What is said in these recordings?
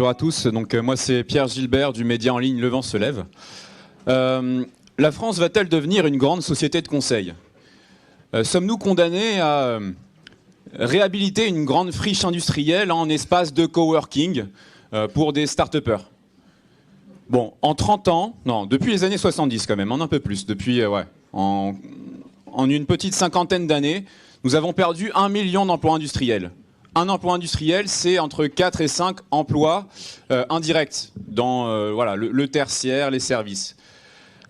bonjour à tous. Donc, moi, c'est Pierre Gilbert du média en ligne Le Vent se lève. La France va-t-elle devenir une grande société de conseil ? Sommes-nous condamnés à réhabiliter une grande friche industrielle en espace de coworking pour des start-upers ? Bon, en 30 ans, non, depuis les années 70 quand même, en un peu plus, depuis, en une petite cinquantaine d'années, nous avons perdu 1 million d'emplois industriels. Un emploi industriel, c'est entre 4 et 5 emplois indirects dans le tertiaire, les services.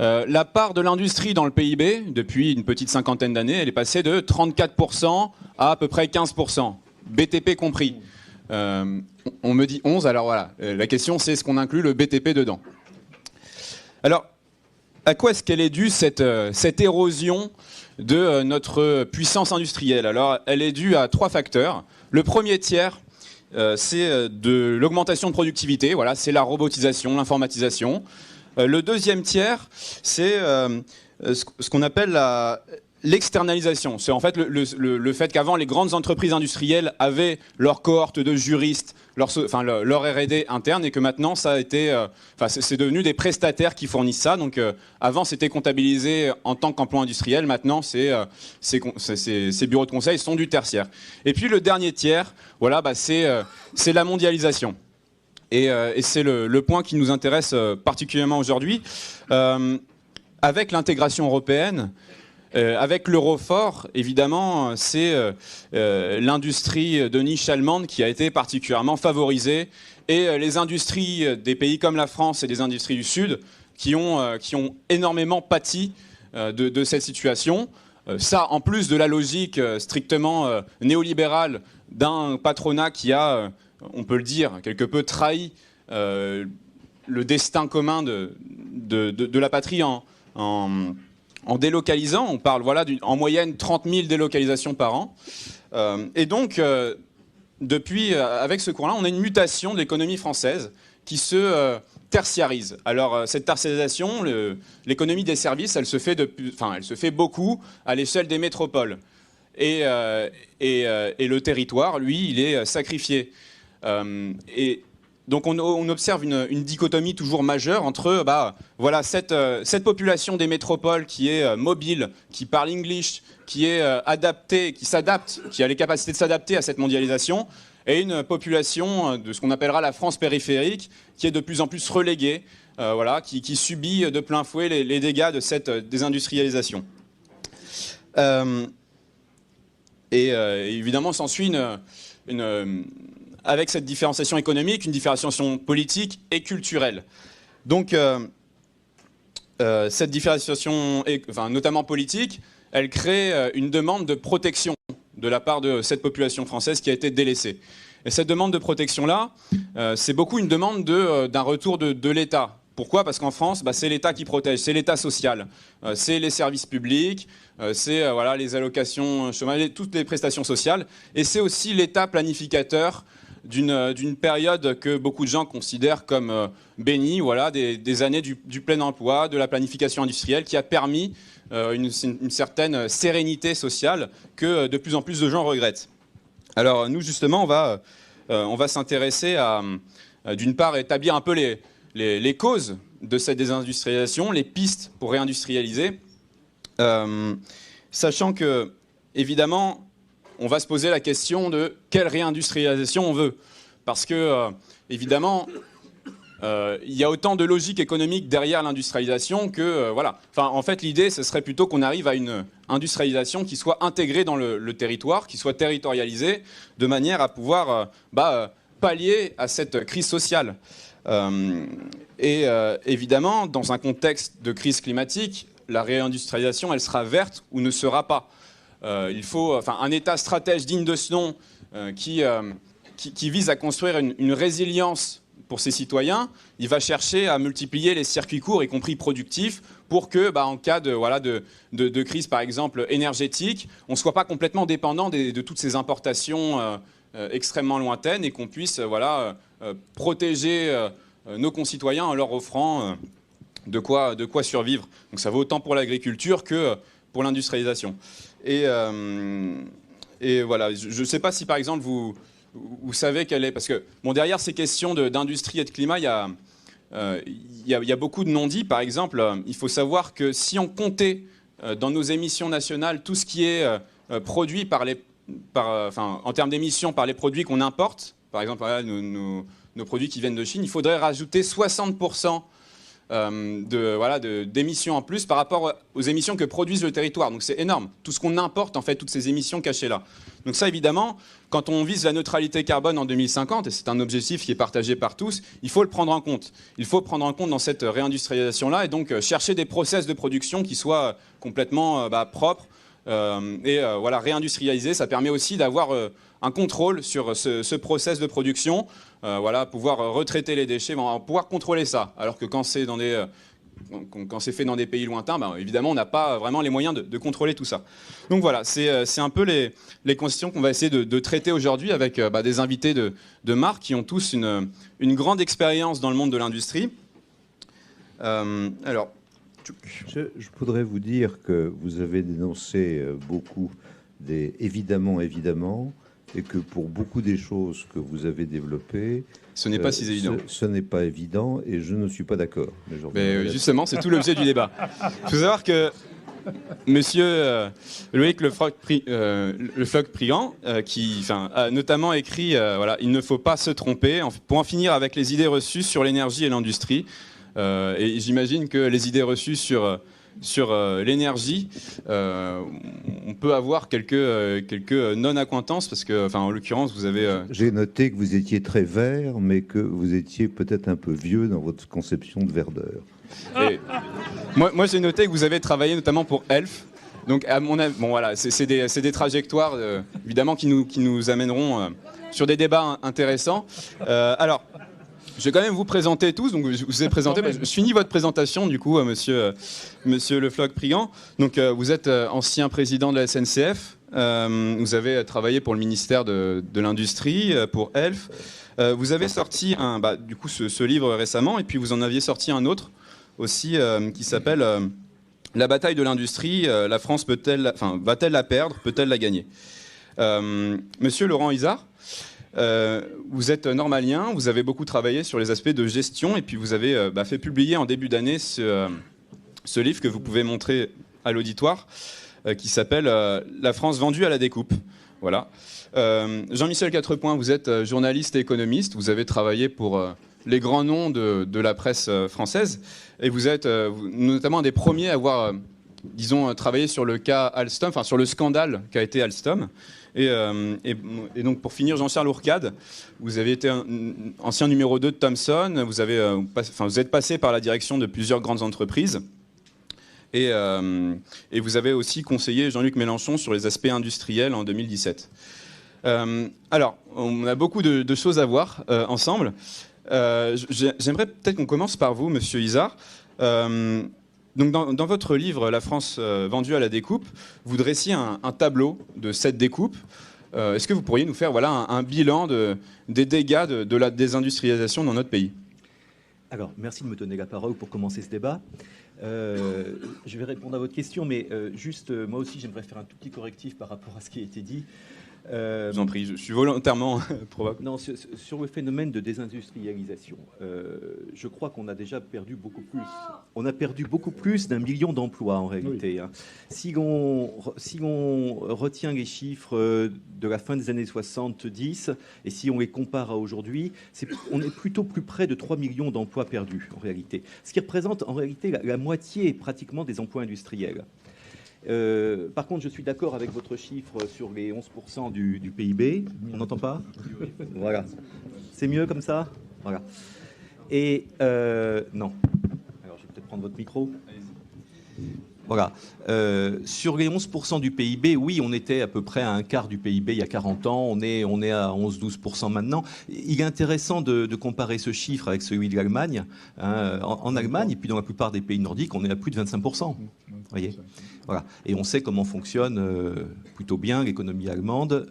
La part de l'industrie dans le PIB, depuis une petite cinquantaine d'années, elle est passée de 34% à peu près 15%, BTP compris. On me dit 11, alors voilà, la question c'est est-ce qu'on inclut le BTP dedans ? Alors, à quoi est-ce qu'elle est due cette érosion de notre puissance industrielle ? Alors, elle est due à 3 facteurs. Le premier tiers, c'est de l'augmentation de productivité, voilà, c'est la robotisation, l'informatisation. Le deuxième tiers, c'est ce qu'on appelle l'externalisation. C'est en fait le fait qu'avant, les grandes entreprises industrielles avaient leur cohorte de juristes, leur R&D interne, et que maintenant, ça a été, c'est devenu des prestataires qui fournissent ça. Donc, avant, c'était comptabilisé en tant qu'emploi industriel. Maintenant, ces bureaux de conseil sont du tertiaire. Et puis, le dernier tiers, voilà, c'est la mondialisation. Et c'est le point qui nous intéresse particulièrement aujourd'hui. Avec l'intégration européenne, avec l'euro fort, évidemment, c'est l'industrie de niche allemande qui a été particulièrement favorisée. Et les industries des pays comme la France et des industries du Sud qui ont énormément pâti de cette situation. Ça, en plus de la logique strictement néolibérale d'un patronat qui a... on peut le dire, quelque peu trahi le destin commun de la patrie en délocalisant. On parle en moyenne 30 000 délocalisations par an. Et donc, depuis, avec ce courant-là, on a une mutation de l'économie française qui se tertiarise. Alors, cette tertiarisation, l'économie des services, elle se fait beaucoup à l'échelle des métropoles. Et le territoire, lui, il est sacrifié. Et donc on observe une dichotomie toujours majeure entre cette population des métropoles qui est mobile, qui parle English, qui est adaptée, qui s'adapte, qui a les capacités de s'adapter à cette mondialisation, et une population de ce qu'on appellera la France périphérique, qui est de plus en plus reléguée, qui subit de plein fouet les dégâts de cette désindustrialisation. Évidemment, s'ensuit avec cette différenciation économique, une différenciation politique et culturelle. Donc, cette différenciation, notamment politique, elle crée une demande de protection de la part de cette population française qui a été délaissée. Et cette demande de protection-là, c'est beaucoup une demande d'un retour de l'État. Pourquoi ? Parce qu'en France, c'est l'État qui protège, c'est l'État social, c'est les services publics, c'est les allocations chômage, toutes les prestations sociales, et c'est aussi l'État planificateur d'une période que beaucoup de gens considèrent comme bénie, des années du plein emploi, de la planification industrielle, qui a permis une certaine sérénité sociale que de plus en plus de gens regrettent. Alors nous, justement, on va s'intéresser à, d'une part, établir un peu les causes de cette désindustrialisation, les pistes pour réindustrialiser, sachant que, évidemment, on va se poser la question de quelle réindustrialisation on veut. Parce que, évidemment, il y a autant de logique économique derrière l'industrialisation que... en fait, l'idée, ce serait plutôt qu'on arrive à une industrialisation qui soit intégrée dans le territoire, qui soit territorialisée, de manière à pouvoir pallier à cette crise sociale. Évidemment, dans un contexte de crise climatique, la réindustrialisation, elle sera verte ou ne sera pas. Il faut un État stratège digne de ce nom qui vise à construire une résilience pour ses citoyens. Il va chercher à multiplier les circuits courts, y compris productifs, pour que, en cas de crise, par exemple, énergétique, on ne soit pas complètement dépendant de toutes ces importations extrêmement lointaines et qu'on puisse protéger nos concitoyens en leur offrant de quoi survivre. Donc ça vaut autant pour l'agriculture que pour l'industrialisation. Et voilà, je ne sais pas si par exemple vous vous savez quelle est... Parce que bon, derrière ces questions d'industrie et de climat, il y a beaucoup de non-dits. Par exemple, il faut savoir que si on comptait dans nos émissions nationales tout ce qui est produit en termes d'émissions par les produits qu'on importe, par exemple voilà, nos produits qui viennent de Chine, il faudrait rajouter 60% d'émissions en plus par rapport aux émissions que produisent le territoire. Donc c'est énorme. Tout ce qu'on importe, en fait, toutes ces émissions cachées là. Donc ça, évidemment, quand on vise la neutralité carbone en 2050, et c'est un objectif qui est partagé par tous, il faut le prendre en compte. Il faut prendre en compte dans cette réindustrialisation-là et donc chercher des process de production qui soient complètement propres. Voilà, réindustrialiser, ça permet aussi d'avoir un contrôle sur ce process de production, voilà, pouvoir retraiter les déchets, on va pouvoir contrôler ça. Alors que quand c'est fait dans des pays lointains, évidemment, on n'a pas vraiment les moyens de contrôler tout ça. Donc voilà, c'est un peu les questions qu'on va essayer de traiter aujourd'hui avec des invités de marque qui ont tous une grande expérience dans le monde de l'industrie. Je voudrais vous dire que vous avez dénoncé beaucoup des évidemment, et que pour beaucoup des choses que vous avez développées, ce n'est pas si évident. Ce n'est pas évident et je ne suis pas d'accord. Mais justement, c'est tout l'objet du débat. Il faut savoir que Monsieur Loïc Le Floch-Prigent, qui a notamment écrit voilà, il ne faut pas se tromper pour en finir avec les idées reçues sur l'énergie et l'industrie. Et j'imagine que les idées reçues sur l'énergie, on peut avoir quelques non-accointances parce que, en l'occurrence, vous avez... J'ai noté que vous étiez très vert, mais que vous étiez peut-être un peu vieux dans votre conception de verdeur. Et moi, j'ai noté que vous avez travaillé notamment pour Elf. Donc, à mon avis, bon, voilà, c'est des trajectoires, évidemment, qui nous amèneront sur des débats intéressants. Alors... Je vais quand même vous présenter tous. Donc, je vous ai présenté. Je finis votre présentation, du coup, monsieur Le Floch-Prigent. Donc, vous êtes ancien président de la SNCF. Vous avez travaillé pour le ministère de l'Industrie, pour Elf. Vous avez sorti ce livre récemment, et puis vous en aviez sorti un autre aussi qui s'appelle La bataille de l'industrie. La France va-t-elle la perdre? Peut-elle la gagner? Monsieur Laurent Izard. Vous êtes normalien, vous avez beaucoup travaillé sur les aspects de gestion et puis vous avez fait publier en début d'année ce livre que vous pouvez montrer à l'auditoire qui s'appelle La France vendue à la découpe. Voilà. Jean-Michel Quatrepoint, vous êtes journaliste et économiste, vous avez travaillé pour les grands noms de la presse française et vous êtes notamment un des premiers à avoir travaillé sur le cas Alstom, sur le scandale qu'a été Alstom. Et donc pour finir, Jean-Charles Hourcade, vous avez été ancien numéro 2 de Thomson, vous êtes passé par la direction de plusieurs grandes entreprises et vous avez aussi conseillé Jean-Luc Mélenchon sur les aspects industriels en 2017. Alors, on a beaucoup de choses à voir ensemble. J'aimerais peut-être qu'on commence par vous, Monsieur Izard. Donc dans votre livre « La France vendue à la découpe », vous dressiez un tableau de cette découpe. Est-ce que vous pourriez nous faire un bilan des dégâts de la désindustrialisation dans notre pays? Alors, merci de me donner la parole pour commencer ce débat. Je vais répondre à votre question, mais moi aussi, j'aimerais faire un tout petit correctif par rapport à ce qui a été dit. Je vous en prie, je suis volontairement provoque. Non, sur le phénomène de désindustrialisation, je crois qu'on a déjà perdu beaucoup plus. On a perdu beaucoup plus d'1 million d'emplois en réalité. Oui. Si on retient les chiffres de la fin des années 70 et si on les compare à aujourd'hui, on est plutôt plus près de 3 millions d'emplois perdus en réalité. Ce qui représente en réalité la moitié pratiquement des emplois industriels. Par contre, je suis d'accord avec votre chiffre sur les 11% du PIB. On n'entend pas? Voilà. C'est mieux comme ça? Voilà. Et non. Alors, je vais peut-être prendre votre micro. Voilà. Sur les 11% du PIB, oui, on était à peu près à un quart du PIB il y a 40 ans. On est à 11-12% maintenant. Il est intéressant de comparer ce chiffre avec celui de l'Allemagne. En Allemagne, et puis dans la plupart des pays nordiques, on est à plus de 25%. Vous voyez, voilà. Et on sait comment fonctionne plutôt bien l'économie allemande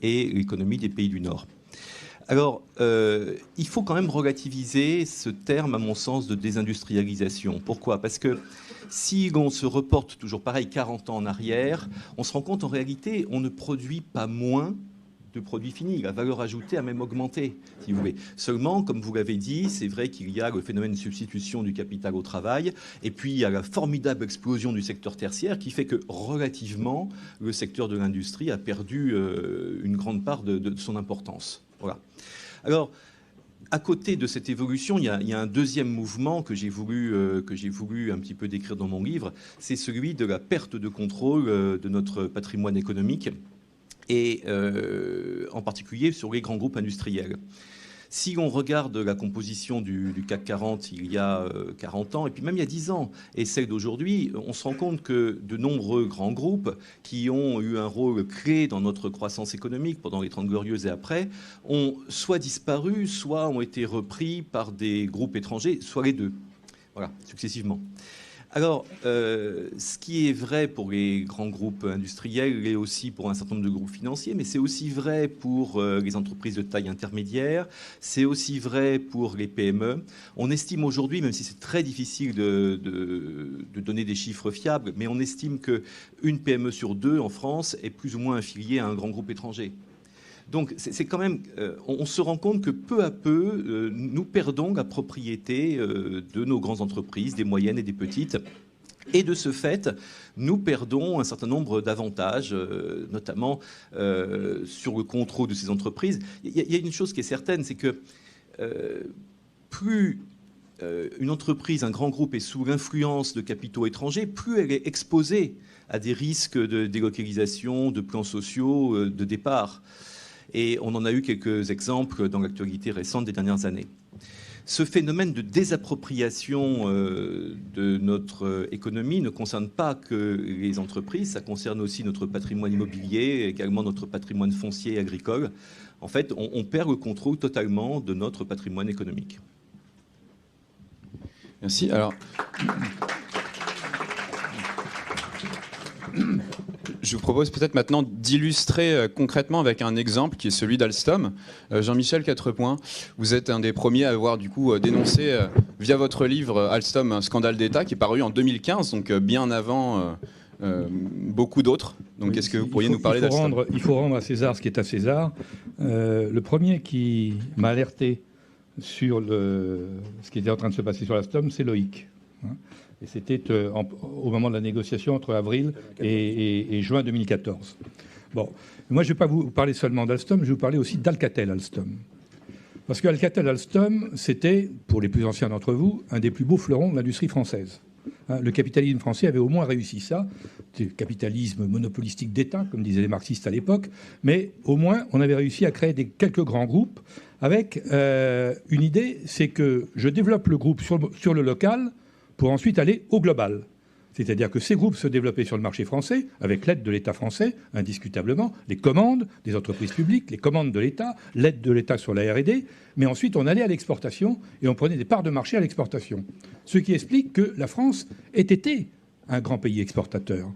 et l'économie des pays du Nord. Alors, il faut quand même relativiser ce terme, à mon sens, de désindustrialisation. Pourquoi? Parce que si on se reporte toujours pareil 40 ans en arrière, on se rend compte en réalité, on ne produit pas moins de produit fini. La valeur ajoutée a même augmenté, si vous voulez. Seulement, comme vous l'avez dit, c'est vrai qu'il y a le phénomène de substitution du capital au travail, et puis il y a la formidable explosion du secteur tertiaire qui fait que, relativement, le secteur de l'industrie a perdu une grande part de son importance. Voilà. Alors, à côté de cette évolution, il y a un deuxième mouvement que j'ai voulu un petit peu décrire dans mon livre, c'est celui de la perte de contrôle de notre patrimoine économique, et en particulier sur les grands groupes industriels. Si on regarde la composition du CAC 40 il y a 40 ans, et puis même il y a 10 ans, et celle d'aujourd'hui, on se rend compte que de nombreux grands groupes qui ont eu un rôle clé dans notre croissance économique pendant les 30 Glorieuses et après, ont soit disparu, soit ont été repris par des groupes étrangers, soit les deux. Voilà, successivement. Alors, ce qui est vrai pour les grands groupes industriels l'est aussi pour un certain nombre de groupes financiers, mais c'est aussi vrai pour les entreprises de taille intermédiaire, c'est aussi vrai pour les PME. On estime aujourd'hui, même si c'est très difficile de donner des chiffres fiables, mais on estime qu'une PME sur deux en France est plus ou moins affiliée à un grand groupe étranger. Donc, c'est quand même, on se rend compte que peu à peu, nous perdons la propriété de nos grandes entreprises, des moyennes et des petites. Et de ce fait, nous perdons un certain nombre d'avantages, notamment sur le contrôle de ces entreprises. Il y a une chose qui est certaine, c'est que plus une entreprise, un grand groupe est sous l'influence de capitaux étrangers, plus elle est exposée à des risques de délocalisation, de plans sociaux, de départ. Et on en a eu quelques exemples dans l'actualité récente des dernières années. Ce phénomène de désappropriation de notre économie ne concerne pas que les entreprises, ça concerne aussi notre patrimoine immobilier, également notre patrimoine foncier et agricole. En fait, on perd le contrôle totalement de notre patrimoine économique. Merci. Alors, je vous propose peut-être maintenant d'illustrer concrètement avec un exemple qui est celui d'Alstom. Jean-Michel Quatrepoint, vous êtes un des premiers à avoir du coup dénoncé via votre livre Alstom, un scandale d'État qui est paru en 2015, donc bien avant beaucoup d'autres. Donc oui, est-ce que vous pourriez nous parler d'Alstom ? Il faut rendre à César ce qui est à César. Le premier qui m'a alerté sur ce qui était en train de se passer sur Alstom, c'est Loïc. Et c'était au moment de la négociation entre avril et juin 2014. Bon, moi je ne vais pas vous parler seulement d'Alstom, je vais vous parler aussi d'Alcatel-Alstom. Parce que Alcatel-Alstom, c'était, pour les plus anciens d'entre vous, un des plus beaux fleurons de l'industrie française. Le capitalisme français avait au moins réussi ça. C'était le capitalisme monopolistique d'État, comme disaient les marxistes à l'époque. Mais au moins, on avait réussi à créer quelques grands groupes avec une idée, c'est que je développe le groupe sur le local pour ensuite aller au global. C'est-à-dire que ces groupes se développaient sur le marché français, avec l'aide de l'État français, indiscutablement, les commandes des entreprises publiques, les commandes de l'État, l'aide de l'État sur la R&D, mais ensuite on allait à l'exportation et on prenait des parts de marché à l'exportation. Ce qui explique que la France ait été un grand pays exportateur.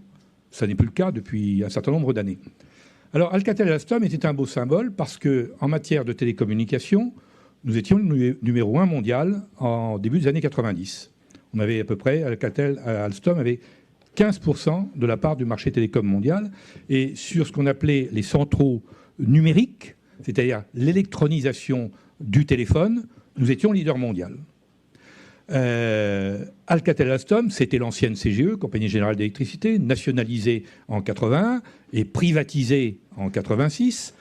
Ça n'est plus le cas depuis un certain nombre d'années. Alors Alcatel-Alstom était un beau symbole parce qu'en matière de télécommunications, nous étions le numéro 1 mondial en début des années 90. On avait à peu près, Alstom avait 15% de la part du marché télécom mondial. Et sur ce qu'on appelait les centraux numériques, c'est-à-dire l'électronisation du téléphone, nous étions leader mondial. Alcatel-Alstom, c'était l'ancienne CGE, Compagnie Générale d'Électricité, nationalisée en 81 et privatisée en 86.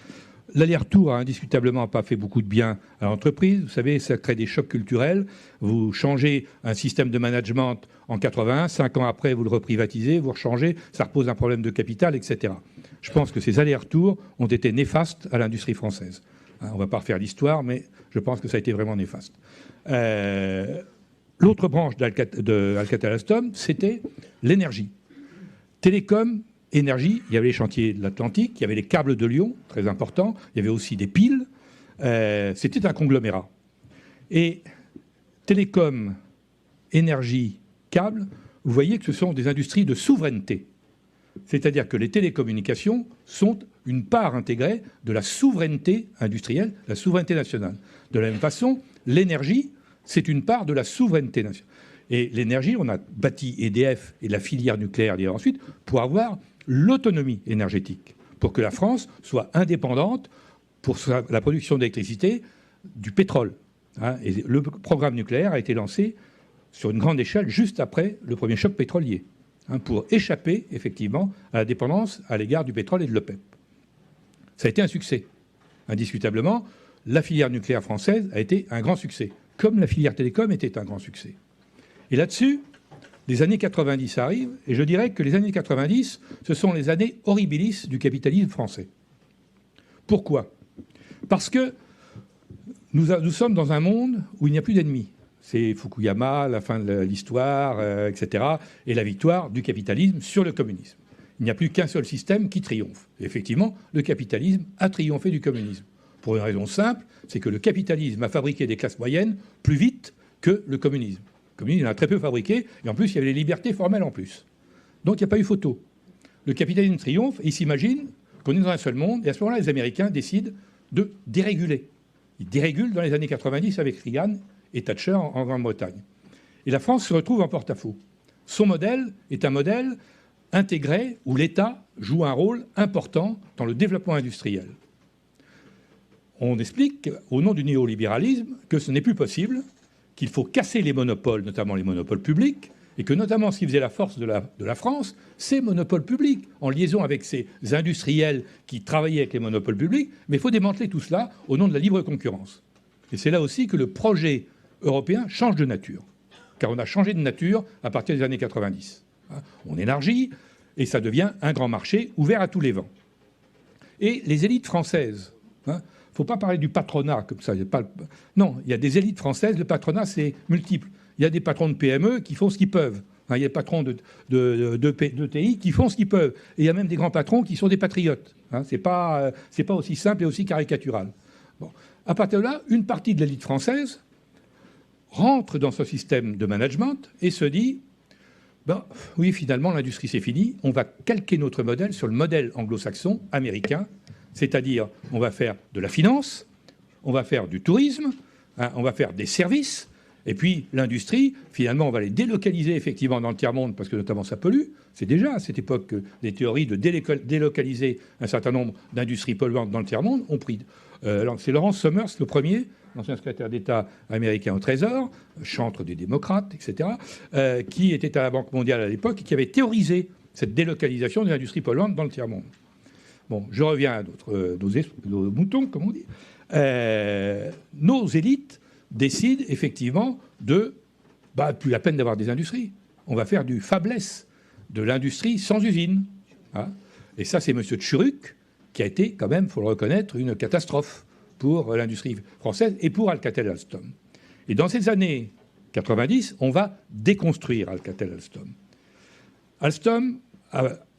L'aller-retour a indiscutablement pas fait beaucoup de bien à l'entreprise. Vous savez, ça crée des chocs culturels. Vous changez un système de management en 81, 5 ans après, vous le reprivatisez, vous rechangez, ça repose un problème de capital, etc. Je pense que ces allers-retours ont été néfastes à l'industrie française. On ne va pas refaire l'histoire, mais je pense que ça a été vraiment néfaste. L'autre branche d'Alcatel-Alstom, c'était l'énergie. Télécom, énergie, il y avait les chantiers de l'Atlantique, il y avait les câbles de Lyon, très important, il y avait aussi des piles. C'était un conglomérat. Et télécom, énergie, câbles, vous voyez que ce sont des industries de souveraineté. C'est-à-dire que les télécommunications sont une part intégrée de la souveraineté industrielle, la souveraineté nationale. De la même façon, l'énergie, c'est une part de la souveraineté nationale. Et l'énergie, on a bâti EDF et la filière nucléaire ensuite pour avoir l'autonomie énergétique, pour que la France soit indépendante pour la production d'électricité du pétrole. Hein, et le programme nucléaire a été lancé sur une grande échelle juste après le premier choc pétrolier, hein, pour échapper effectivement à la dépendance à l'égard du pétrole et de l'OPEP. Ça a été un succès. Indiscutablement, la filière nucléaire française a été un grand succès, comme la filière télécom était un grand succès. Et là-dessus, les années 90 arrivent, et je dirais que les années 90, ce sont les années horribilis du capitalisme français. Pourquoi ? Parce que nous sommes dans un monde où il n'y a plus d'ennemis. C'est Fukuyama, la fin de l'histoire, etc., et la victoire du capitalisme sur le communisme. Il n'y a plus qu'un seul système qui triomphe. Et effectivement, le capitalisme a triomphé du communisme. Pour une raison simple, c'est que le capitalisme a fabriqué des classes moyennes plus vite que le communisme. Le communisme en a très peu fabriqué, et en plus, il y avait les libertés formelles en plus. Donc, il n'y a pas eu photo. Le capitalisme triomphe, et il s'imagine qu'on est dans un seul monde, et à ce moment-là, les Américains décident de déréguler. Ils dérégulent dans les années 90 avec Reagan et Thatcher en Grande-Bretagne. Et la France se retrouve en porte-à-faux. Son modèle est un modèle intégré où l'État joue un rôle important dans le développement industriel. On explique, au nom du néolibéralisme, que ce n'est plus possible, qu'il faut casser les monopoles, notamment les monopoles publics, et que notamment ce qui faisait la force de la France, ces monopoles publics, en liaison avec ces industriels qui travaillaient avec les monopoles publics, mais il faut démanteler tout cela au nom de la libre concurrence. Et c'est là aussi que le projet européen change de nature, car on a changé de nature à partir des années 90. On élargit, et ça devient un grand marché ouvert à tous les vents. Et les élites françaises, il ne faut pas parler du patronat comme ça. Non, il y a des élites françaises, le patronat c'est multiple. Il y a des patrons de PME qui font ce qu'ils peuvent. Il y a des patrons de TI qui font ce qu'ils peuvent. Et il y a même des grands patrons qui sont des patriotes. C'est pas aussi simple et aussi caricatural. Bon. À partir de là, une partie de l'élite française rentre dans ce système de management et se dit oui, finalement, l'industrie, c'est fini. On va calquer notre modèle sur le modèle anglo-saxon, américain. C'est-à-dire, on va faire de la finance, on va faire du tourisme, on va faire des services. Et puis, l'industrie, finalement, on va les délocaliser effectivement dans le tiers-monde, parce que notamment ça pollue. C'est déjà à cette époque que des théories de délocaliser un certain nombre d'industries polluantes dans le tiers-monde ont pris. C'est Lawrence Summers, le premier, l'ancien secrétaire d'État américain au Trésor, chantre des démocrates, etc., qui était à la Banque mondiale à l'époque et qui avait théorisé cette délocalisation de l'industrie polluante dans le tiers-monde. Bon, je reviens à nos moutons, comme on dit. Nos élites décident effectivement de plus la peine d'avoir des industries. On va faire du fabless, de l'industrie sans usine. Et ça, c'est M. Tchuruk qui a été, quand même, il faut le reconnaître, une catastrophe pour l'industrie française et pour Alcatel-Alstom. Et dans ces années 90, on va déconstruire Alcatel-Alstom. Alstom,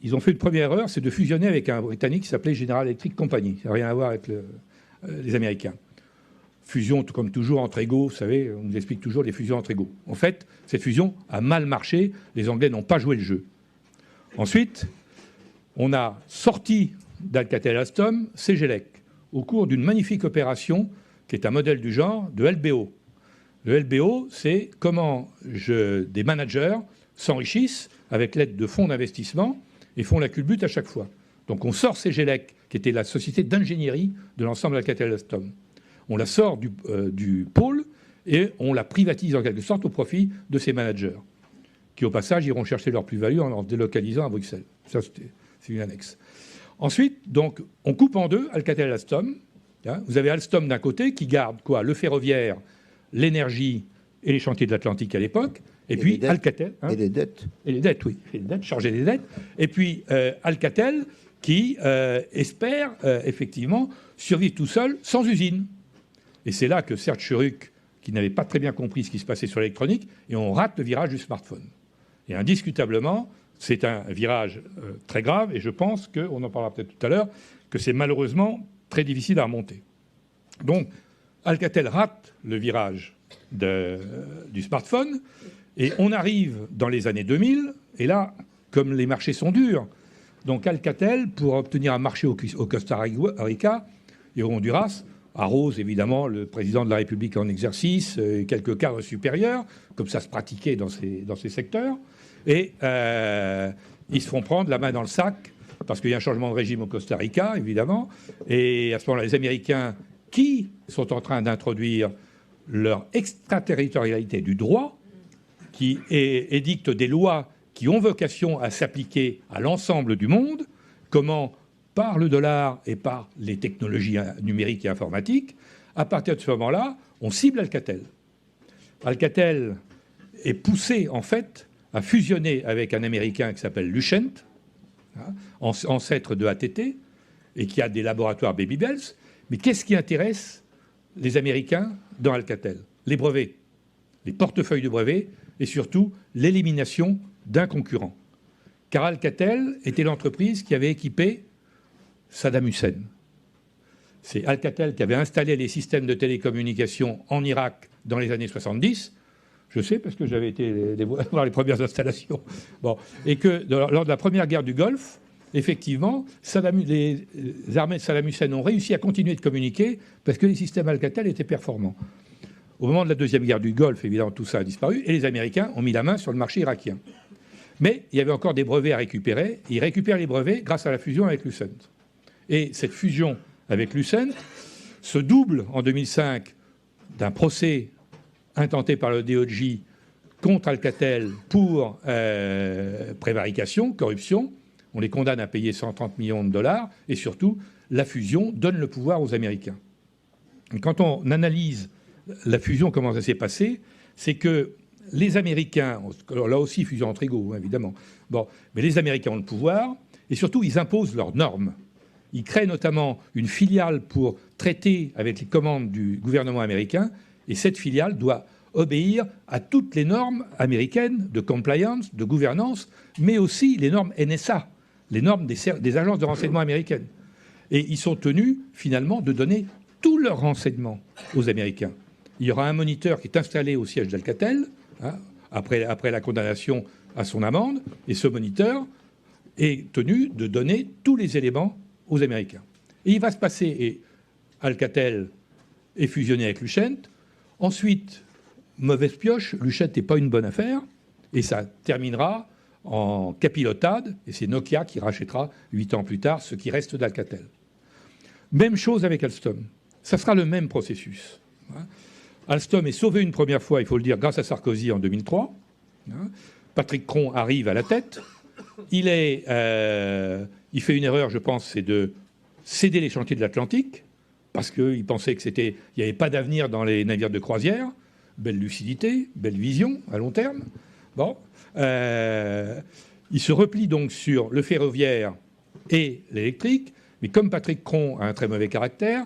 ils ont fait une première erreur, c'est de fusionner avec un Britannique qui s'appelait General Electric Company. Ça n'a rien à voir avec les Américains. Fusion, comme toujours, entre égaux, vous savez, on nous explique toujours les fusions entre égaux. En fait, cette fusion a mal marché, les Anglais n'ont pas joué le jeu. Ensuite, on a sorti d'Alcatel-Alstom Cegelec au cours d'une magnifique opération qui est un modèle du genre de LBO. Le LBO, c'est comment des managers s'enrichissent avec l'aide de fonds d'investissement et font la culbute à chaque fois. Donc on sort Cegelec, qui était la société d'ingénierie de l'ensemble d'Alcatel-Alstom. On la sort du pôle et on la privatise en quelque sorte au profit de ces managers, qui au passage iront chercher leur plus-value en délocalisant à Bruxelles. Ça, c'est une annexe. Ensuite, donc, on coupe en deux Alcatel-Alstom. Vous avez Alstom d'un côté qui garde quoi ? Le ferroviaire, l'énergie et les chantiers de l'Atlantique à l'époque. Et puis Alcatel. Et les dettes. Et les dettes, oui. Et les dettes, charger des dettes. Et puis Alcatel qui espère effectivement survivre tout seul sans usine. Et c'est là que Serge Tchuruk, qui n'avait pas très bien compris ce qui se passait sur l'électronique, et on rate le virage du smartphone. Et indiscutablement, c'est un virage très grave, et je pense qu'on en parlera peut-être tout à l'heure, que c'est malheureusement très difficile à remonter. Donc, Alcatel rate le virage du smartphone, et on arrive dans les années 2000, et là, comme les marchés sont durs, donc Alcatel, pour obtenir un marché au Costa Rica et au Honduras, arrose évidemment le président de la République en exercice, quelques cadres supérieurs, comme ça se pratiquait dans ces secteurs, et ils se font prendre la main dans le sac parce qu'il y a un changement de régime au Costa Rica, évidemment, et à ce moment-là, les Américains qui sont en train d'introduire leur extraterritorialité du droit, qui édictent des lois qui ont vocation à s'appliquer à l'ensemble du monde, comment, par le dollar et par les technologies numériques et informatiques, à partir de ce moment-là, on cible Alcatel. Alcatel est poussé, en fait, à fusionner avec un Américain qui s'appelle Lucent, ancêtre de AT&T, et qui a des laboratoires Baby Bells. Mais qu'est-ce qui intéresse les Américains dans Alcatel? Les brevets, les portefeuilles de brevets, et surtout l'élimination d'un concurrent. Car Alcatel était l'entreprise qui avait équipé Saddam Hussein. C'est Alcatel qui avait installé les systèmes de télécommunication en Irak dans les années 70. Je sais parce que j'avais été voir les premières installations. Bon. Et que lors de la première guerre du Golfe, effectivement, les armées de Saddam Hussein ont réussi à continuer de communiquer parce que les systèmes Alcatel étaient performants. Au moment de la deuxième guerre du Golfe, évidemment, tout ça a disparu et les Américains ont mis la main sur le marché irakien. Mais il y avait encore des brevets à récupérer. Ils récupèrent les brevets grâce à la fusion avec Lucent. Et cette fusion avec Lucent se double en 2005 d'un procès intenté par le DOJ contre Alcatel pour prévarication, corruption. On les condamne à payer 130 millions de dollars. Et surtout, la fusion donne le pouvoir aux Américains. Et quand on analyse la fusion, comment ça s'est passé, c'est que les Américains, là aussi fusion entre égaux, évidemment, bon, mais les Américains ont le pouvoir et surtout ils imposent leurs normes. Ils créent notamment une filiale pour traiter avec les commandes du gouvernement américain et cette filiale doit obéir à toutes les normes américaines de compliance, de gouvernance, mais aussi les normes NSA, les normes des agences de renseignement américaines. Et ils sont tenus finalement de donner tous leurs renseignements aux Américains. Il y aura un moniteur qui est installé au siège d'Alcatel, après la condamnation à son amende, et ce moniteur est tenu de donner tous les éléments aux Américains. Et il va se passer, et Alcatel est fusionné avec Lucent. Ensuite, mauvaise pioche, Lucent n'est pas une bonne affaire, et ça terminera en capilotade, et c'est Nokia qui rachètera 8 ans plus tard ce qui reste d'Alcatel. Même chose avec Alstom. Ça sera le même processus. Alstom est sauvé une première fois, il faut le dire, grâce à Sarkozy en 2003. Patrick Cron arrive à la tête. Il fait une erreur, je pense, c'est de céder les chantiers de l'Atlantique, parce qu'il pensait qu'il n'y avait pas d'avenir dans les navires de croisière. Belle lucidité, belle vision à long terme. Bon. Il se replie donc sur le ferroviaire et l'électrique, mais comme Patrick Cron a un très mauvais caractère,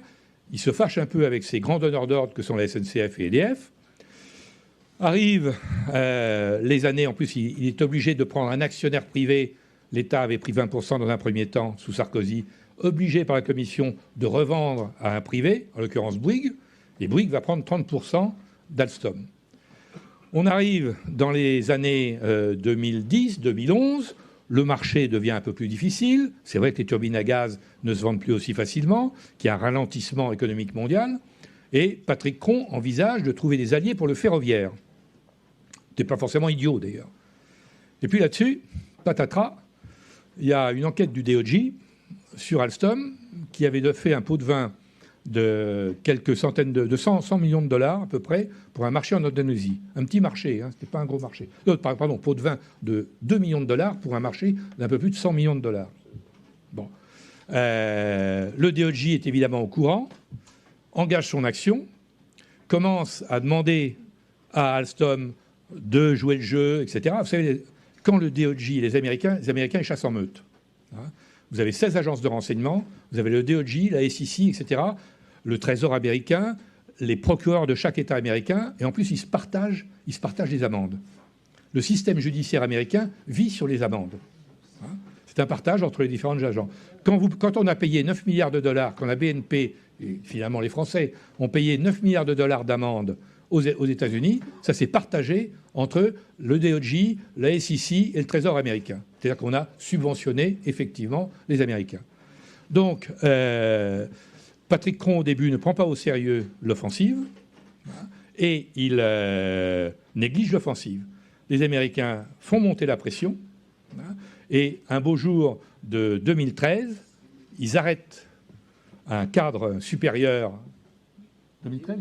il se fâche un peu avec ses grands donneurs d'ordre que sont la SNCF et EDF. Arrivent les années, en plus, il est obligé de prendre un actionnaire privé. L'État avait pris 20% dans un premier temps, sous Sarkozy, obligé par la Commission de revendre à un privé, en l'occurrence Bouygues, et Bouygues va prendre 30% d'Alstom. On arrive dans les années 2010, 2011, le marché devient un peu plus difficile. C'est vrai que les turbines à gaz ne se vendent plus aussi facilement, qu'il y a un ralentissement économique mondial. Et Patrick Cron envisage de trouver des alliés pour le ferroviaire. C'est pas forcément idiot, d'ailleurs. Et puis là-dessus, patatras, il y a une enquête du DOJ sur Alstom qui avait fait un pot de vin de quelques centaines de 100 millions de dollars à peu près pour un marché en Indonésie. Un petit marché, hein, c'était pas un gros marché. Pardon, pot de vin de 2 millions de dollars pour un marché d'un peu plus de 100 millions de dollars. Bon. Le DOJ est évidemment au courant, engage son action, commence à demander à Alstom de jouer le jeu, etc. Vous savez, quand le DOJ, les Américains ils chassent en meute. Hein. Vous avez 16 agences de renseignement, vous avez le DOJ, la SEC, etc., le Trésor américain, les procureurs de chaque État américain, et en plus, ils se partagent les amendes. Le système judiciaire américain vit sur les amendes. Hein. C'est un partage entre les différents agents. Quand on a payé 9 milliards de dollars, quand la BNP, et finalement les Français, ont payé 9 milliards de dollars d'amende aux États-Unis, ça s'est partagé entre le DOJ, la SEC et le Trésor américain. C'est-à-dire qu'on a subventionné, effectivement, les Américains. Donc, Patrick Cron, au début, ne prend pas au sérieux l'offensive, et il néglige l'offensive. Les Américains font monter la pression, Et un beau jour de 2013, ils arrêtent un cadre supérieur. 2013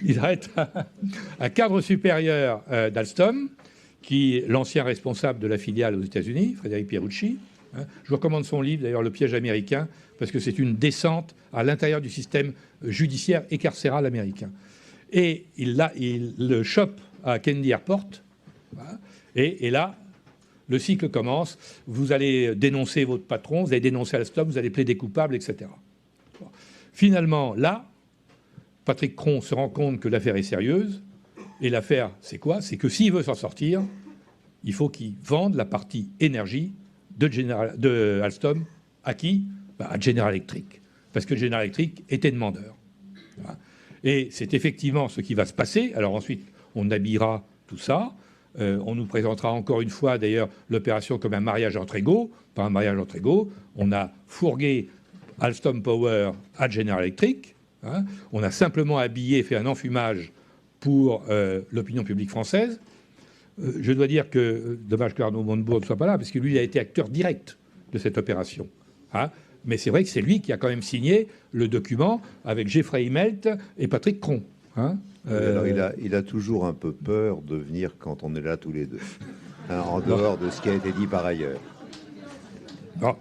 ils arrêtent un cadre supérieur d'Alstom, qui est l'ancien responsable de la filiale aux États-Unis, Frédéric Pierucci. Je vous recommande son livre, d'ailleurs, Le piège américain, parce que c'est une descente à l'intérieur du système judiciaire et carcéral américain. Et il le chope à Kennedy Airport. Et là, le cycle commence. Vous allez dénoncer votre patron, vous allez dénoncer Alstom, vous allez plaider coupable, etc. Finalement, là, Patrick Cron se rend compte que l'affaire est sérieuse. Et l'affaire, c'est quoi? C'est que s'il veut s'en sortir, il faut qu'il vende la partie énergie de Alstom. À qui? À General Electric. Parce que General Electric était demandeur. Voilà. Et c'est effectivement ce qui va se passer. Alors ensuite, on habillera tout ça. On nous présentera encore une fois, d'ailleurs, l'opération comme un mariage entre égaux. Pas un mariage entre égaux. On a fourgué Alstom Power à General Electric. Hein. On a simplement habillé, fait un enfumage pour l'opinion publique française. Je dois dire que, dommage que Arnaud Montebourg ne soit pas là, parce que lui, il a été acteur direct de cette opération. Hein. Mais c'est vrai que c'est lui qui a quand même signé le document avec Jeffrey Immelt et Patrick Cron. Hein. Alors il a toujours un peu peur de venir quand on est là tous les deux, hein, en dehors de ce qui a été dit par ailleurs. Bon.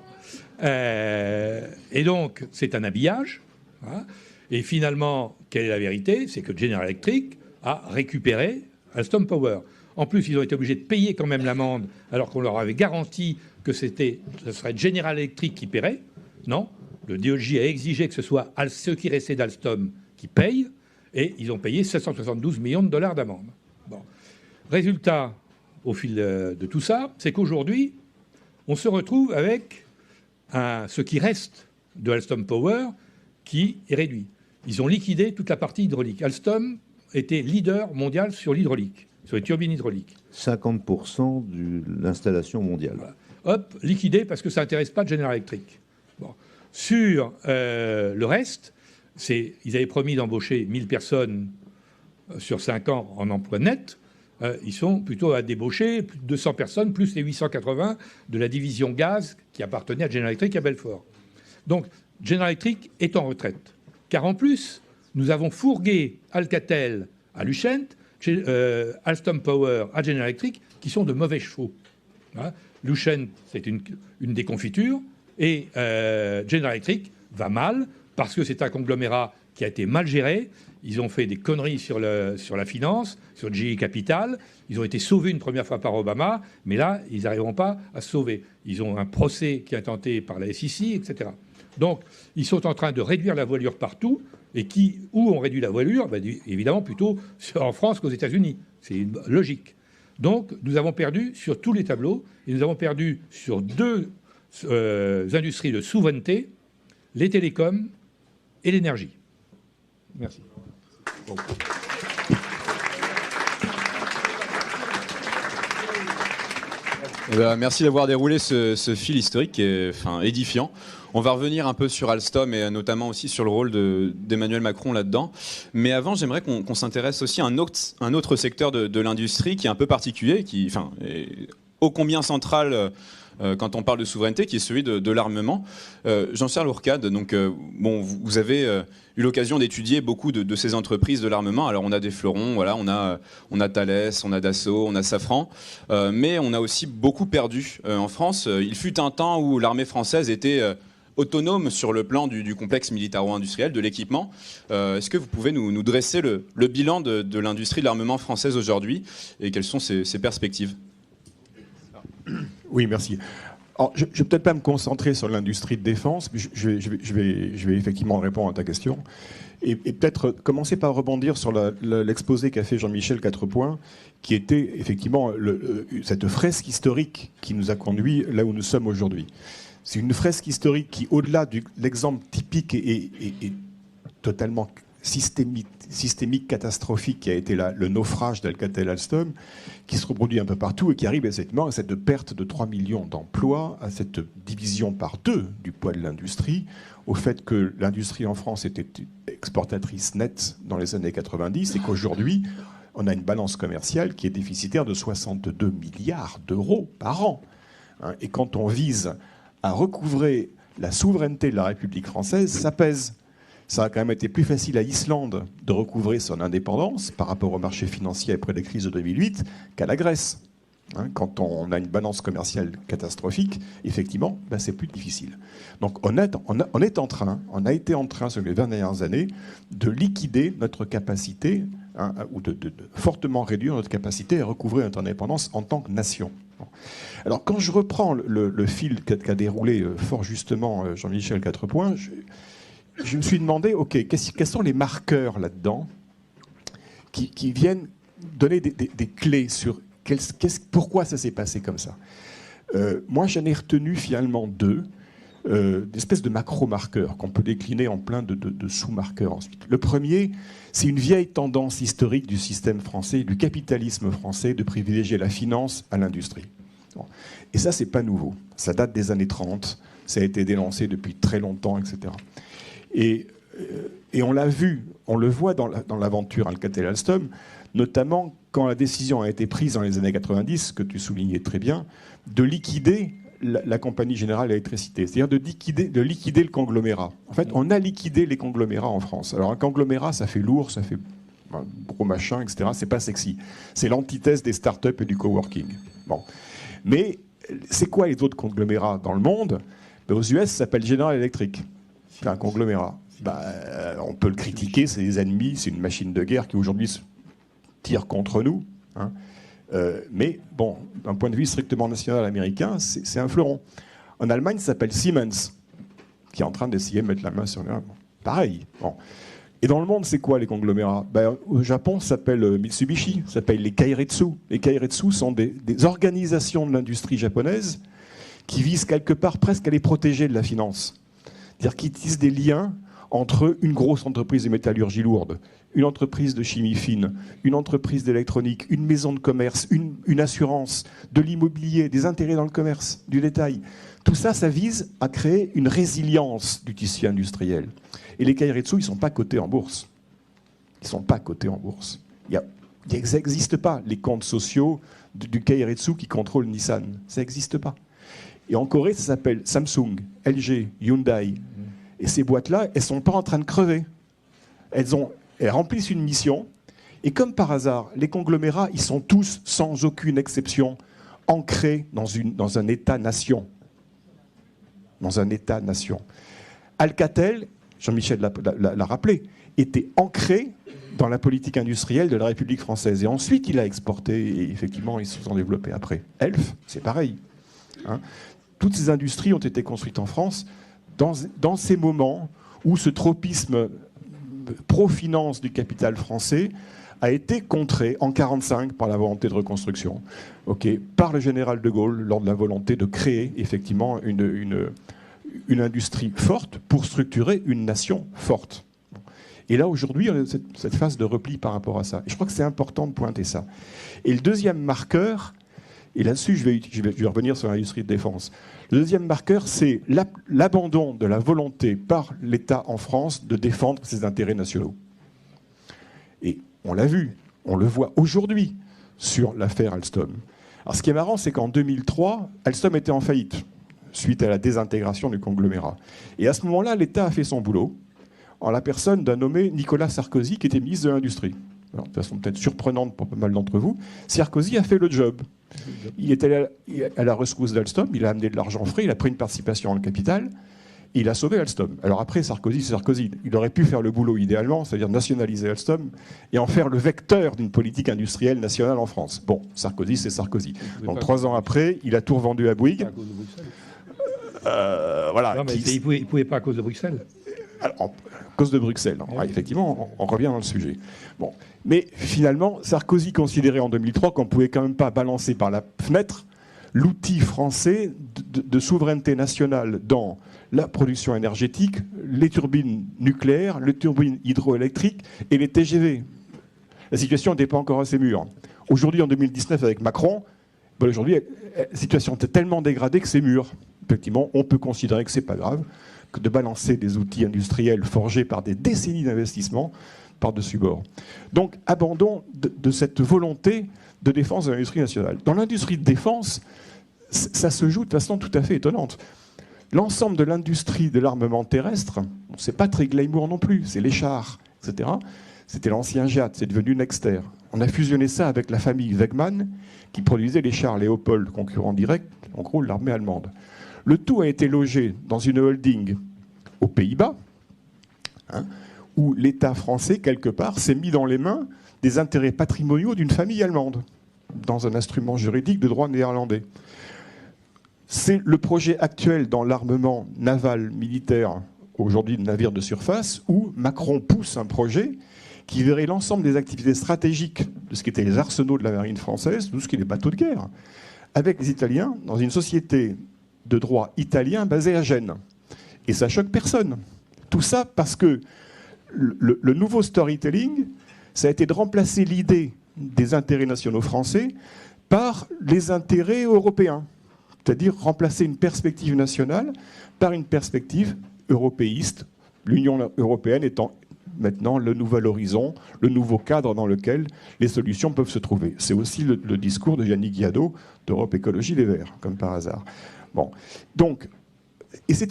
Et donc, c'est un habillage. Hein. Et finalement, quelle est la vérité? C'est que General Electric a récupéré Alstom Power. En plus, ils ont été obligés de payer quand même l'amende, alors qu'on leur avait garanti que ce serait General Electric qui paierait. Non, le DOJ a exigé que ce soit ceux qui restaient d'Alstom qui payent, et ils ont payé 772 millions de dollars d'amende. Bon. Résultat, au fil de tout ça, c'est qu'aujourd'hui, on se retrouve avec ce qui reste de Alstom Power qui est réduit. Ils ont liquidé toute la partie hydraulique. Alstom était leader mondial sur l'hydraulique, sur les turbines hydrauliques. 50% de l'installation mondiale. Voilà. Hop, liquidé parce que ça n'intéresse pas de General Electric. Bon. Sur le reste, ils avaient promis d'embaucher 1000 personnes sur 5 ans en emploi net. Ils sont plutôt à débaucher plus de 200 personnes, plus les 880 de la division gaz qui appartenait à General Electric à Belfort. Donc, General Electric est en retraite. Car en plus, nous avons fourgué Alcatel à Lucent, Alstom Power à General Electric, qui sont de mauvais chevaux. Hein. Lucent, c'est une déconfiture, et General Electric va mal, parce que c'est un conglomérat qui a été mal géré. Ils ont fait des conneries sur la finance, sur GE Capital. Ils ont été sauvés une première fois par Obama, mais là, ils n'arriveront pas à se sauver. Ils ont un procès qui est tenté par la SEC, etc. Donc, ils sont en train de réduire la voilure partout. Et où on réduit la voilure? Évidemment, plutôt en France qu'aux États-Unis. C'est logique. Donc, nous avons perdu sur tous les tableaux. Et nous avons perdu sur 2 industries de souveraineté, les télécoms et l'énergie. Merci. Bon. Merci d'avoir déroulé ce fil historique qui est édifiant. On va revenir un peu sur Alstom et notamment aussi sur le rôle d'Emmanuel Macron là-dedans. Mais avant, j'aimerais qu'on s'intéresse aussi à un autre secteur de l'industrie qui est un peu particulier, qui est ô combien central quand on parle de souveraineté, qui est celui de l'armement. Jean-Charles Hourcade, donc, vous avez eu l'occasion d'étudier beaucoup de ces entreprises de l'armement. Alors on a des fleurons, voilà, on a Thales, on a Dassault, on a Safran, mais on a aussi beaucoup perdu en France. Il fut un temps où l'armée française était autonome sur le plan du complexe militaro-industriel, de l'équipement. Est-ce que vous pouvez nous dresser le bilan de l'industrie de l'armement française aujourd'hui et quelles sont ses perspectives? Oui, merci. Alors, je ne vais peut-être pas me concentrer sur l'industrie de défense, mais je vais effectivement répondre à ta question. Et peut-être commencer par rebondir sur l'exposé qu'a fait Jean-Michel Quatrepoint, qui était effectivement cette fresque historique qui nous a conduits là où nous sommes aujourd'hui. C'est une fresque historique qui, au-delà de l'exemple typique et totalement systémique, catastrophique qui a été le naufrage d'Alcatel-Alstom, qui se reproduit un peu partout et qui arrive effectivement à cette perte de 3 millions d'emplois, à cette division par 2 du poids de l'industrie, au fait que l'industrie en France était exportatrice nette dans les années 90 et qu'aujourd'hui, on a une balance commerciale qui est déficitaire de 62 milliards d'euros par an. hein. Et quand on vise à recouvrer la souveraineté de la République française, ça pèse. Ça a quand même été plus facile à Islande de recouvrer son indépendance par rapport au marché financier après la crise de 2008 qu'à la Grèce. Hein, quand on a une balance commerciale catastrophique, effectivement, ben c'est plus difficile. Donc on a été en train sur les 20 dernières années de liquider notre capacité, hein, ou de fortement réduire notre capacité à recouvrer notre indépendance en tant que nation. Bon. Alors quand je reprends le fil qu'a déroulé fort justement Jean-Michel Quatrepoint, je me suis demandé, ok, quels sont les marqueurs là-dedans qui viennent donner des clés sur pourquoi ça s'est passé comme ça. Moi, j'en ai retenu finalement deux, d'espèces de macro-marqueurs qu'on peut décliner en plein de sous-marqueurs ensuite. Le premier, c'est une vieille tendance historique du système français, du capitalisme français, de privilégier la finance à l'industrie. Bon. Et ça, c'est pas nouveau. Ça date des années 30, ça a été dénoncé depuis très longtemps, etc. Et on l'a vu, on le voit dans l'aventure Alcatel-Alstom, notamment quand la décision a été prise dans les années 90, que tu soulignais très bien, de liquider la Compagnie Générale d'Électricité, c'est-à-dire de liquider le conglomérat. En fait, on a liquidé les conglomérats en France. Alors un conglomérat, ça fait lourd, ça fait un gros machin, etc. C'est pas sexy. C'est l'antithèse des startups et du coworking. Bon. Mais c'est quoi les autres conglomérats dans le monde? Ben, aux US, ça s'appelle General Electric. C'est un conglomérat. On peut le critiquer, c'est des ennemis, c'est une machine de guerre qui aujourd'hui se tire contre nous. Hein. Mais bon, d'un point de vue strictement national américain, c'est un fleuron. En Allemagne, ça s'appelle Siemens, qui est en train d'essayer de mettre la main sur les... Pareil. Bon. Et dans le monde, c'est quoi les conglomérats? Au Japon, ça s'appelle Mitsubishi, ça s'appelle les Keiretsu. Les Keiretsu sont des organisations de l'industrie japonaise qui visent quelque part presque à les protéger de la finance. C'est-à-dire qu'ils tissent des liens entre une grosse entreprise de métallurgie lourde, une entreprise de chimie fine, une entreprise d'électronique, une maison de commerce, une assurance, de l'immobilier, des intérêts dans le commerce, du détail. Tout ça, ça vise à créer une résilience du tissu industriel. Et les Keiretsu, ils ne sont pas cotés en bourse. Ils ne sont pas cotés en bourse. Il n'existe pas les comptes sociaux du Keiretsu qui contrôle Nissan. Ça n'existe pas. Et en Corée, ça s'appelle Samsung, LG, Hyundai. Et ces boîtes-là, elles ne sont pas en train de crever. Elles remplissent une mission. Et comme par hasard, les conglomérats, ils sont tous, sans aucune exception, ancrés dans un État-nation. Dans un État-nation. Alcatel, Jean-Michel l'a rappelé, était ancré dans la politique industrielle de la République française. Et ensuite, il a exporté, et effectivement, ils se sont développés après. Elf, c'est pareil. Hein. Toutes ces industries ont été construites en France dans ces moments où ce tropisme pro-finance du capital français a été contré en 1945 par la volonté de reconstruction, par le général de Gaulle lors de la volonté de créer effectivement une industrie forte pour structurer une nation forte. Et là, aujourd'hui, on a cette phase de repli par rapport à ça. Et je crois que c'est important de pointer ça. Et le deuxième marqueur, et là-dessus, je vais revenir sur l'industrie de défense. Le deuxième marqueur, c'est l'abandon de la volonté par l'État en France de défendre ses intérêts nationaux. Et on l'a vu, on le voit aujourd'hui sur l'affaire Alstom. Alors ce qui est marrant, c'est qu'en 2003, Alstom était en faillite suite à la désintégration du conglomérat. Et à ce moment-là, l'État a fait son boulot en la personne d'un nommé Nicolas Sarkozy, qui était ministre de l'Industrie. Alors, de façon peut-être surprenante pour pas mal d'entre vous, Sarkozy a fait le job. Il est allé à la rescousse d'Alstom, il a amené de l'argent frais, il a pris une participation dans le capital, et il a sauvé Alstom. Alors après, Sarkozy, c'est Sarkozy. Il aurait pu faire le boulot idéalement, c'est-à-dire nationaliser Alstom, et en faire le vecteur d'une politique industrielle nationale en France. Bon, Sarkozy, c'est Sarkozy. Donc 3 ans après, il a tout revendu à Bouygues. Voilà. Non, mais il ne pouvait pas à cause de Bruxelles. Alors, à cause de Bruxelles. Ouais, effectivement, on revient dans le sujet. Bon. Mais finalement, Sarkozy considérait en 2003 qu'on ne pouvait quand même pas balancer par la fenêtre l'outil français de souveraineté nationale dans la production énergétique, les turbines nucléaires, les turbines hydroélectriques et les TGV. La situation n'était pas encore assez mûre. Aujourd'hui, en 2019, avec Macron, aujourd'hui, la situation est tellement dégradée que c'est mûr. Effectivement, on peut considérer que ce n'est pas grave que de balancer des outils industriels forgés par des décennies d'investissement par-dessus bord. Donc, abandon de cette volonté de défense de l'industrie nationale. Dans l'industrie de défense, ça se joue de façon tout à fait étonnante. L'ensemble de l'industrie de l'armement terrestre, c'est pas très glamour non plus, c'est les chars, etc. C'était l'ancien JAT, c'est devenu Nexter. On a fusionné ça avec la famille Wegmann, qui produisait les chars Léopold, concurrents directs, en gros, de l'armée allemande. Le tout a été logé dans une holding aux Pays-Bas, où l'État français, quelque part, s'est mis dans les mains des intérêts patrimoniaux d'une famille allemande, dans un instrument juridique de droit néerlandais. C'est le projet actuel dans l'armement naval militaire, aujourd'hui de navires de surface, où Macron pousse un projet qui verrait l'ensemble des activités stratégiques de ce qu'étaient les arsenaux de la marine française, tout ce qui est les bateaux de guerre, avec les Italiens, dans une société de droit italien basée à Gênes. Et ça choque personne. Tout ça parce que le nouveau storytelling, ça a été de remplacer l'idée des intérêts nationaux français par les intérêts européens. C'est-à-dire remplacer une perspective nationale par une perspective européiste, l'Union européenne étant maintenant le nouvel horizon, le nouveau cadre dans lequel les solutions peuvent se trouver. C'est aussi le discours de Yannick Jadot d'Europe Écologie Les Verts, comme par hasard. Bon, donc, et c'est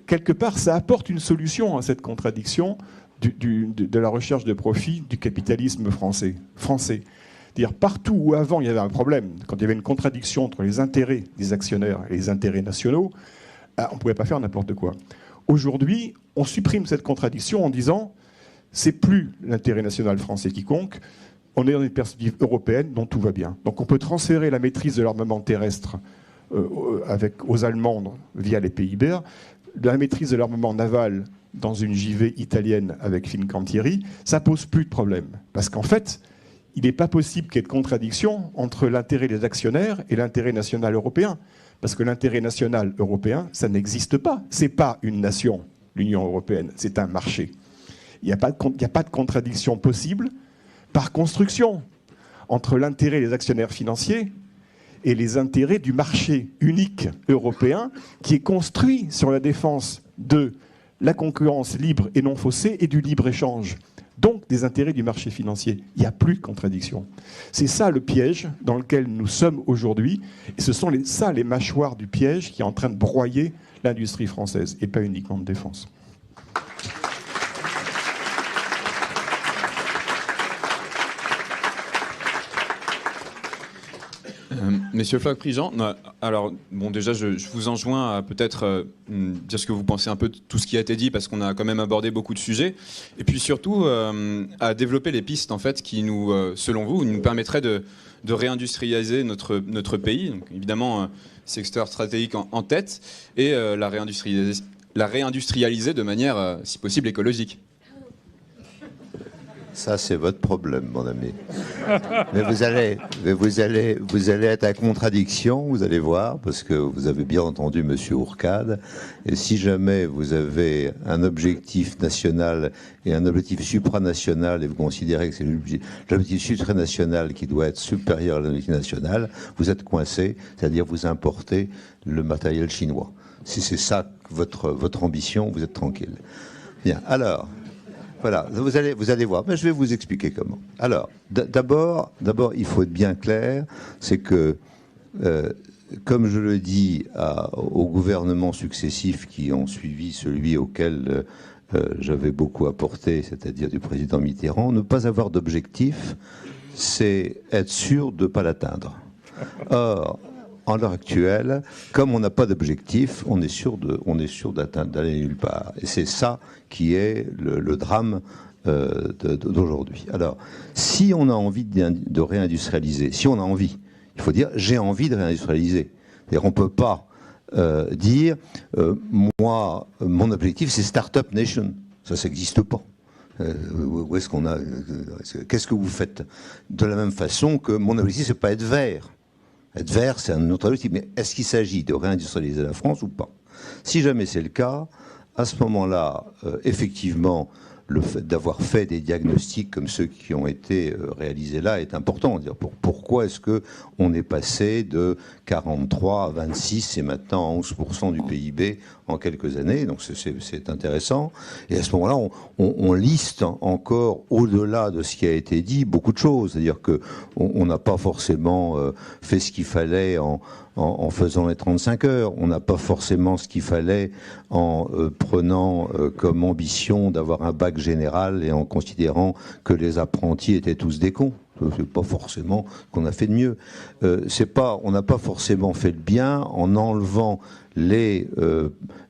quelque part, ça apporte une solution à cette contradiction de la recherche de profit du capitalisme français. C'est-à-dire partout où avant il y avait un problème, quand il y avait une contradiction entre les intérêts des actionnaires et les intérêts nationaux, on ne pouvait pas faire n'importe quoi. Aujourd'hui, on supprime cette contradiction en disant c'est plus l'intérêt national français qui compte, on est dans une perspective européenne dont tout va bien. Donc on peut transférer la maîtrise de l'armement terrestre aux Allemands via les pays Baird, la maîtrise de l'armement naval dans une JV italienne avec Fincantieri, ça pose plus de problème. Parce qu'en fait, il n'est pas possible qu'il y ait de contradiction entre l'intérêt des actionnaires et l'intérêt national européen. Parce que l'intérêt national européen, ça n'existe pas. Ce n'est pas une nation, l'Union européenne, c'est un marché. Il n'y a pas de contradiction possible par construction entre l'intérêt des actionnaires financiers et les intérêts du marché unique européen qui est construit sur la défense de la concurrence libre et non faussée et du libre-échange. Donc des intérêts du marché financier. Il n'y a plus de contradiction. C'est ça le piège dans lequel nous sommes aujourd'hui. Et ce sont les mâchoires du piège qui est en train de broyer l'industrie française, et pas uniquement de défense. Messieurs Floch-Prigent, alors bon, déjà je vous enjoins à peut-être dire ce que vous pensez un peu de tout ce qui a été dit, parce qu'on a quand même abordé beaucoup de sujets, et puis surtout à développer les pistes en fait qui nous, selon vous, nous permettraient de réindustrialiser notre pays. Donc, évidemment, secteur stratégique en tête, et la réindustrialiser de manière, si possible, écologique. Ça, c'est votre problème, mon ami. Mais vous allez être à contradiction, vous allez voir, parce que vous avez bien entendu M. Ourcade. Et si jamais vous avez un objectif national et un objectif supranational, et vous considérez que c'est l'objectif supranational qui doit être supérieur à l'objectif national, vous êtes coincé, c'est-à-dire vous importez le matériel chinois. Si c'est ça votre ambition, vous êtes tranquille. Bien, alors... Voilà, vous allez voir. Mais je vais vous expliquer comment. Alors, d'abord, il faut être bien clair, c'est que, comme je le dis aux gouvernements successifs qui ont suivi celui auquel j'avais beaucoup apporté, c'est-à-dire du président Mitterrand, ne pas avoir d'objectif, c'est être sûr de ne pas l'atteindre. Or, en l'heure actuelle, comme on n'a pas d'objectif, on est sûr d'aller nulle part. Et c'est ça qui est le drame d'aujourd'hui. Alors, si on a envie de réindustrialiser, si on a envie, il faut dire j'ai envie de réindustrialiser. C'est-à-dire on ne peut pas dire moi, mon objectif c'est Startup Nation. Ça n'existe pas. Où est-ce qu'on a qu'est-ce que vous faites? De la même façon que mon objectif c'est pas être vert. Être vert, c'est un autre objectif. Mais est-ce qu'il s'agit de réindustrialiser la France ou pas? Si jamais c'est le cas, à ce moment-là, effectivement, le fait d'avoir fait des diagnostics comme ceux qui ont été réalisés là est important. Pourquoi est-ce qu'on est passé de 43 à 26 et maintenant à 11% du PIB en quelques années? Donc c'est intéressant. Et à ce moment-là, on liste encore, au-delà de ce qui a été dit, beaucoup de choses. C'est-à-dire qu'on n'a pas forcément fait ce qu'il fallait en faisant les 35 heures. On n'a pas forcément ce qu'il fallait en prenant comme ambition d'avoir un bac général et en considérant que les apprentis étaient tous des cons. C'est pas forcément qu'on a fait de mieux. On n'a pas forcément fait le bien en enlevant les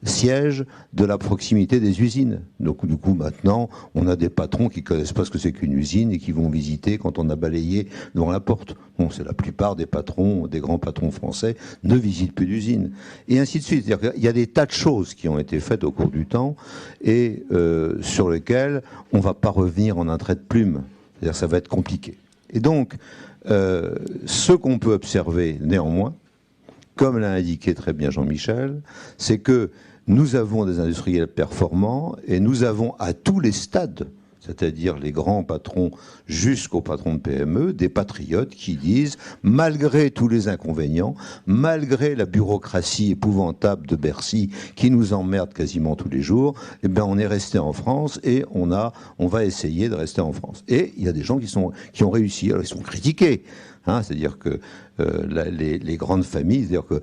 sièges de la proximité des usines. Donc du coup maintenant, on a des patrons qui connaissent pas ce que c'est qu'une usine et qui vont visiter quand on a balayé devant la porte. Bon, c'est la plupart des patrons, des grands patrons français ne visitent plus d'usines. Et ainsi de suite. C'est-à-dire qu'il y a des tas de choses qui ont été faites au cours du temps et sur lesquelles on va pas revenir en un trait de plume. C'est-à-dire ça va être compliqué. Et donc, ce qu'on peut observer néanmoins, comme l'a indiqué très bien Jean-Michel, c'est que nous avons des industriels performants et nous avons à tous les stades, c'est-à-dire les grands patrons jusqu'aux patrons de PME, des patriotes qui disent, malgré tous les inconvénients, malgré la bureaucratie épouvantable de Bercy qui nous emmerde quasiment tous les jours, eh ben on est resté en France et on va essayer de rester en France. Et il y a des gens qui ont réussi. Alors ils sont critiqués. C'est-à-dire que les grandes familles, c'est-à-dire que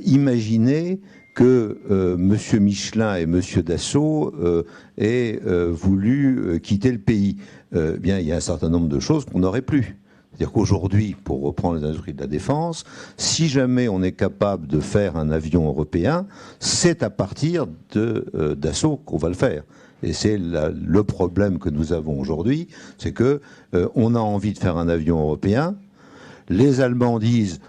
imaginez que Monsieur Michelin et Monsieur Dassault aient voulu quitter le pays. Bien, il y a un certain nombre de choses qu'on n'aurait plus. C'est-à-dire qu'aujourd'hui, pour reprendre les industries de la défense, si jamais on est capable de faire un avion européen, c'est à partir de Dassault qu'on va le faire. Et c'est le problème que nous avons aujourd'hui, c'est que on a envie de faire un avion européen. Les Allemands disent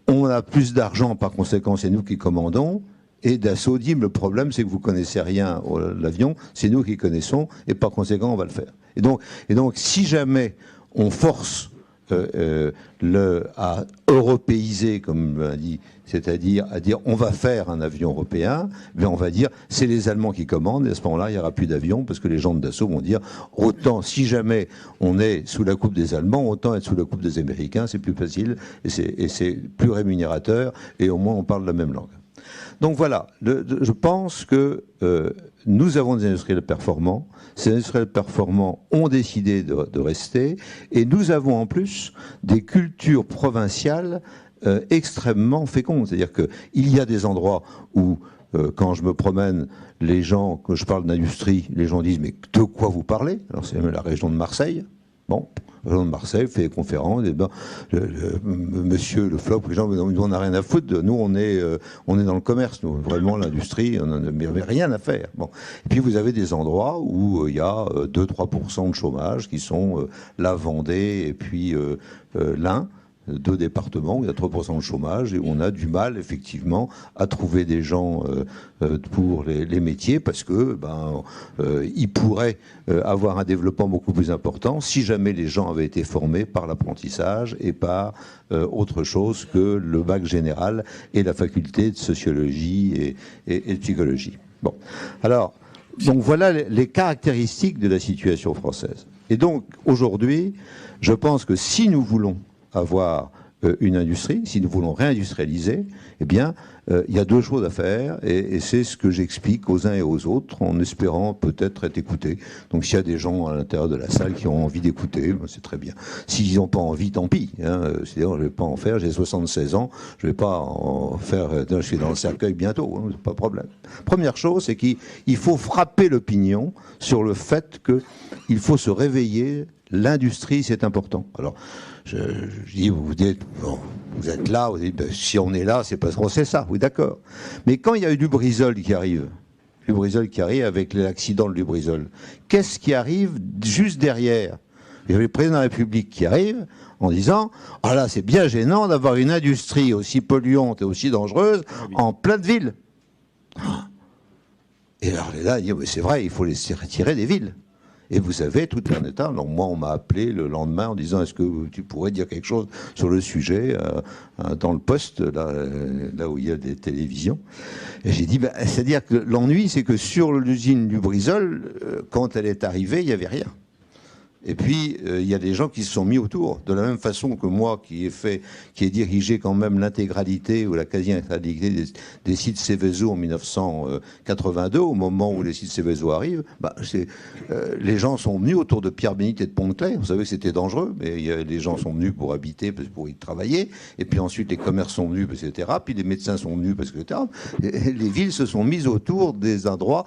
on a plus d'argent, par conséquent c'est nous qui commandons. Et Dassault dit le problème c'est que vous connaissez rien l'avion, c'est nous qui connaissons et par conséquent on va le faire. Et donc si jamais on force à européiser, comme on dit, c'est-à-dire à dire on va faire un avion européen, bien on va dire c'est les Allemands qui commandent et à ce moment-là il n'y aura plus d'avion parce que les gens de Dassault vont dire autant si jamais on est sous la coupe des Allemands, autant être sous la coupe des Américains, c'est plus facile et c'est plus rémunérateur et au moins on parle la même langue. Donc voilà, je pense que nous avons des industriels performants. Ces industriels performants ont décidé de rester. Et nous avons en plus des cultures provinciales extrêmement fécondes. C'est-à-dire qu'il y a des endroits où, quand je me promène, les gens, quand je parle d'industrie, les gens disent « mais de quoi vous parlez ?» Alors c'est même la région de Marseille. Bon, la région de Marseille fait des conférences, et ben, monsieur le flop, les gens, on n'a rien à foutre, nous on est dans le commerce, nous, vraiment l'industrie, on n'a rien à faire. Bon. Et puis vous avez des endroits où il y a 2-3% de chômage qui sont la Vendée et puis l'Ain. 2 départements où il y a 3% de chômage et où on a du mal effectivement à trouver des gens pour les métiers parce que ils pourraient avoir un développement beaucoup plus important si jamais les gens avaient été formés par l'apprentissage et par autre chose que le bac général et la faculté de sociologie et de psychologie. Bon, alors donc voilà les caractéristiques de la situation française. Et donc aujourd'hui, je pense que si nous voulons avoir une industrie, si nous voulons réindustrialiser, eh bien, il y a 2 choses à faire, et c'est ce que j'explique aux uns et aux autres, en espérant peut-être être écoutés. Donc, s'il y a des gens à l'intérieur de la salle qui ont envie d'écouter, c'est très bien. S'ils n'ont pas envie, tant pis. C'est-à-dire, je ne vais pas en faire. J'ai 76 ans, je ne vais pas en faire. Je suis dans le cercueil bientôt, c'est pas de problème. Première chose, c'est qu'il faut frapper l'opinion sur le fait qu'il faut se réveiller. L'industrie, c'est important. Alors, je dis, vous dites, bon, vous êtes là, vous dites, ben, si on est là, c'est parce qu'on sait ça, oui, d'accord. Mais quand il y a eu du Lubrizol qui arrive avec l'accident de Lubrizol, qu'est-ce qui arrive juste derrière? Il y a le président de la République qui arrive en disant, ah là, c'est bien gênant d'avoir une industrie aussi polluante et aussi dangereuse en pleine ville. Et alors là, il dit, c'est vrai, il faut les retirer des villes. Et vous avez tout un état. Alors moi, on m'a appelé le lendemain en disant est-ce que tu pourrais dire quelque chose sur le sujet dans le poste, là où il y a des télévisions. Et j'ai dit, c'est-à-dire que l'ennui, c'est que sur l'usine du Brisol, quand elle est arrivée, il n'y avait rien. Et puis, il y a des gens qui se sont mis autour, de la même façon que moi, qui ai dirigé quand même l'intégralité ou la quasi-intégralité des sites Seveso en 1982, au moment où les sites Seveso arrivent, les gens sont venus autour de Pierre-Bénite et de Pont-de-Claix. Vous savez que c'était dangereux, mais les gens sont venus pour habiter, pour y travailler, et puis ensuite les commerces sont venus, etc., puis les médecins sont venus, etc. Et les villes se sont mises autour des endroits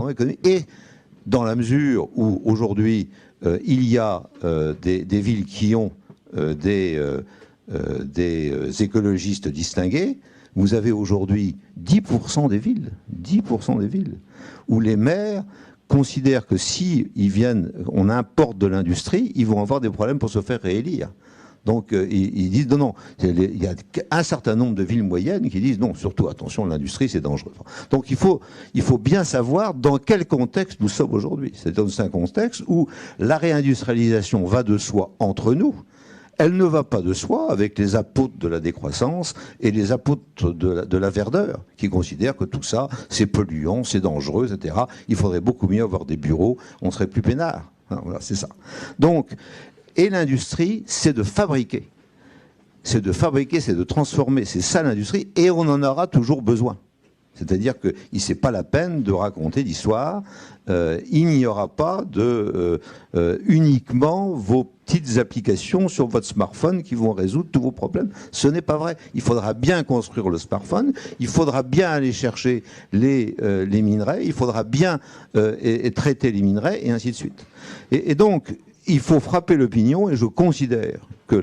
économiques. Et dans la mesure où, aujourd'hui, il y a des villes qui ont des écologistes distingués. Vous avez aujourd'hui 10% des villes où les maires considèrent que si on importe de l'industrie, ils vont avoir des problèmes pour se faire réélire. Donc ils disent non, il y a un certain nombre de villes moyennes qui disent non, surtout attention, l'industrie c'est dangereux. Donc il faut bien savoir dans quel contexte nous sommes aujourd'hui. C'est dans un contexte où la réindustrialisation va de soi entre nous. Elle ne va pas de soi avec les apôtres de la décroissance et les apôtres de la verdeur, qui considèrent que tout ça, c'est polluant, c'est dangereux, etc. Il faudrait beaucoup mieux avoir des bureaux, on serait plus peinard. Voilà, c'est ça. Donc, et l'industrie, c'est de fabriquer. C'est de transformer. C'est ça l'industrie, et on en aura toujours besoin. C'est-à-dire qu'il n'est pas la peine de raconter l'histoire. Il n'y aura pas uniquement vos petites applications sur votre smartphone qui vont résoudre tous vos problèmes. Ce n'est pas vrai. Il faudra bien construire le smartphone, il faudra bien aller chercher les minerais, il faudra bien traiter les minerais, et ainsi de suite. Et donc, il faut frapper l'opinion, et je considère que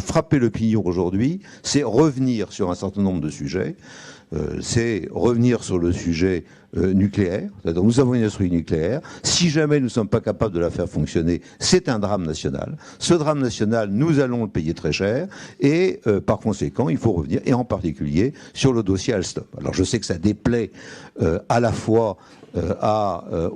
frapper l'opinion aujourd'hui, c'est revenir sur un certain nombre de sujets. C'est revenir sur le sujet nucléaire. Nous avons une industrie nucléaire. Si jamais nous ne sommes pas capables de la faire fonctionner, c'est un drame national. Ce drame national, nous allons le payer très cher. Et par conséquent, il faut revenir, et en particulier sur le dossier Alstom. Alors je sais que ça déplaît à la fois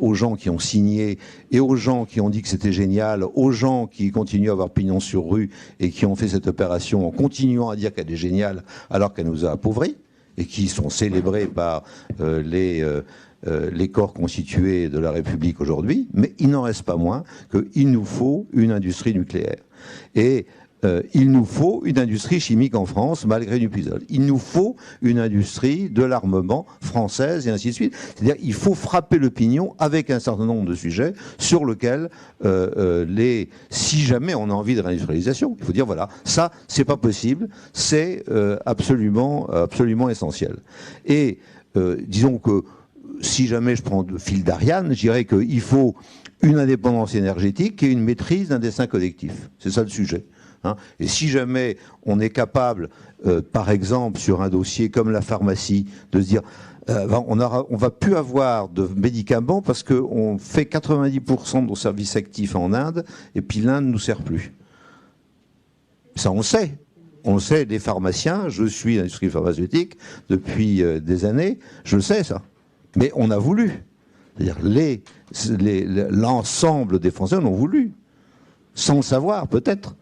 aux gens qui ont signé et aux gens qui ont dit que c'était génial, aux gens qui continuent à avoir pignon sur rue et qui ont fait cette opération en continuant à dire qu'elle est géniale alors qu'elle nous a appauvris, et qui sont célébrés par les corps constitués de la République aujourd'hui, mais il n'en reste pas moins qu'il nous faut une industrie nucléaire. Et il nous faut une industrie chimique en France, malgré Lubrizol. Il nous faut une industrie de l'armement française, et ainsi de suite. C'est-à-dire qu'il faut frapper l'opinion avec un certain nombre de sujets sur lesquels, si jamais on a envie de réindustrialisation, il faut dire, voilà, ça, c'est pas possible, c'est absolument essentiel. Et disons que, si jamais je prends le fil d'Ariane, je dirais qu'il faut une indépendance énergétique et une maîtrise d'un destin collectif. C'est ça le sujet. Et si jamais on est capable, par exemple, sur un dossier comme la pharmacie, de se dire on va plus avoir de médicaments parce qu'on fait 90% de nos services actifs en Inde, et puis l'Inde ne nous sert plus. Ça, on le sait. On le sait, les pharmaciens, je suis l'industrie pharmaceutique depuis des années, je le sais ça. Mais on a voulu. C'est-à-dire l'ensemble des Français l'ont voulu. Sans le savoir, peut-être.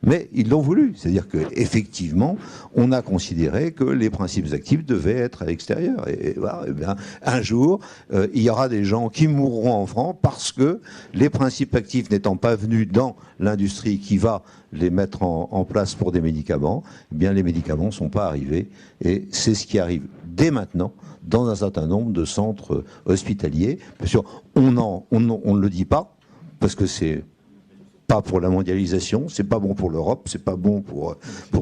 Mais ils l'ont voulu. C'est-à-dire qu'effectivement, on a considéré que les principes actifs devaient être à l'extérieur. Et voilà, et bien, un jour, il y aura des gens qui mourront en France parce que les principes actifs n'étant pas venus dans l'industrie qui va les mettre en place pour des médicaments, eh bien, les médicaments ne sont pas arrivés. Et c'est ce qui arrive dès maintenant dans un certain nombre de centres hospitaliers. Bien sûr, on ne le dit pas, parce que c'est pas pour la mondialisation, c'est pas bon pour l'Europe, c'est pas bon pour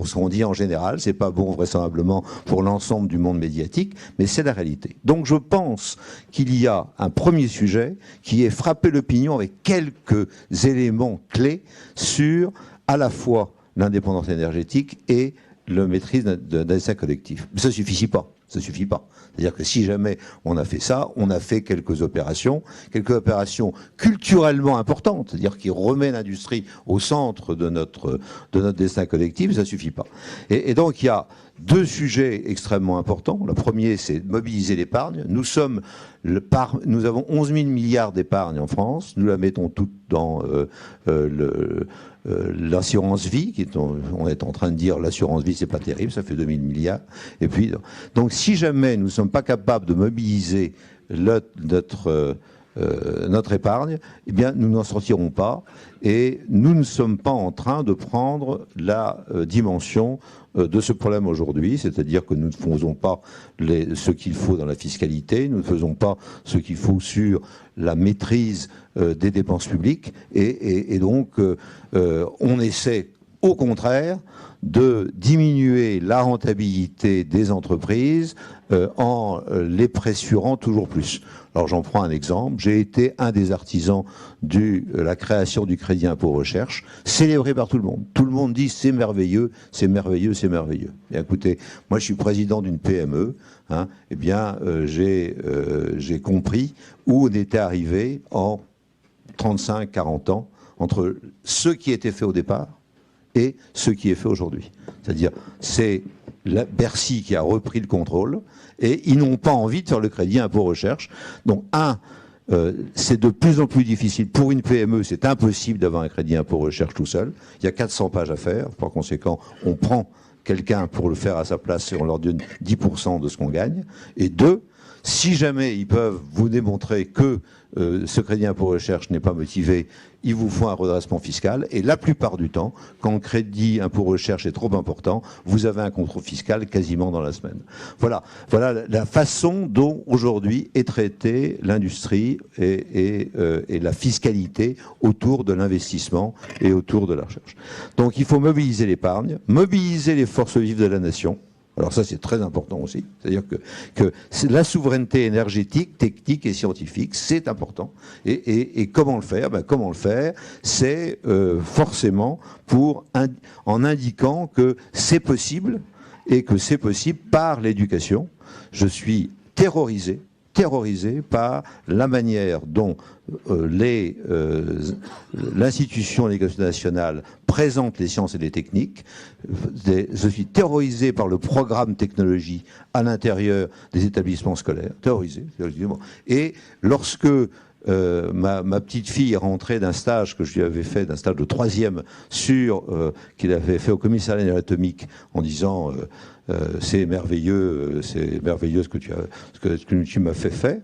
ce qu'on dit en général, c'est pas bon vraisemblablement pour l'ensemble du monde médiatique, mais c'est la réalité. Donc je pense qu'il y a un premier sujet qui est frapper l'opinion avec quelques éléments clés sur à la fois l'indépendance énergétique et la maîtrise d'un destin collectif. Mais ça ne suffit pas. Ça ne suffit pas. C'est-à-dire que si jamais on a fait ça, on a fait quelques opérations culturellement importantes, c'est-à-dire qui remet l'industrie au centre de notre destin collectif, ça ne suffit pas. Et donc il y a 2 sujets extrêmement importants. Le premier, c'est de mobiliser l'épargne. Nous avons 11 000 milliards d'épargne en France. Nous la mettons toute dans l'assurance vie. On est en train de dire l'assurance vie, c'est pas terrible, ça fait 2 000 milliards. Et puis, donc, si jamais nous ne sommes pas capables de mobiliser notre épargne, eh bien, nous n'en sortirons pas. Et nous ne sommes pas en train de prendre la dimension de ce problème aujourd'hui, c'est-à-dire que nous ne faisons pas ce qu'il faut dans la fiscalité, nous ne faisons pas ce qu'il faut sur la maîtrise des dépenses publiques, et donc on essaie au contraire de diminuer la rentabilité des entreprises en les pressurant toujours plus. Alors j'en prends un exemple. J'ai été un des artisans de la création du crédit impôt recherche, célébré par tout le monde. Tout le monde dit c'est merveilleux, c'est merveilleux, c'est merveilleux. Et écoutez, moi je suis président d'une PME. Eh bien, j'ai compris où on était arrivé en 35-40 ans entre ce qui était fait au départ et ce qui est fait aujourd'hui. C'est-à-dire, c'est Bercy qui a repris le contrôle et ils n'ont pas envie de faire le crédit impôt recherche. Donc, c'est de plus en plus difficile. Pour une PME, c'est impossible d'avoir un crédit impôt recherche tout seul. Il y a 400 pages à faire. Par conséquent, on prend quelqu'un pour le faire à sa place et on leur donne 10% de ce qu'on gagne. Et 2, si jamais ils peuvent vous démontrer que ce crédit impôt recherche n'est pas motivé, ils vous font un redressement fiscal. Et la plupart du temps, quand le crédit impôt recherche est trop important, vous avez un contrôle fiscal quasiment dans la semaine. Voilà la façon dont aujourd'hui est traitée l'industrie et la fiscalité autour de l'investissement et autour de la recherche. Donc il faut mobiliser l'épargne, mobiliser les forces vives de la nation. Alors ça, c'est très important aussi. C'est-à-dire que la souveraineté énergétique, technique et scientifique, c'est important. Et comment le faire ? Comment le faire ? C'est forcément en indiquant que c'est possible et que c'est possible par l'éducation. Je suis terrorisé par la manière dont l'institution de l'éducation nationale présente les sciences et les techniques. Je suis terrorisé par le programme technologie à l'intérieur des établissements scolaires. Terrorisé. Et lorsque ma petite fille est rentrée d'un stage que je lui avais fait, d'un stage de 3e qu'il avait fait au commissariat de l'atomique en disant c'est merveilleux ce que tu m'as fait faire.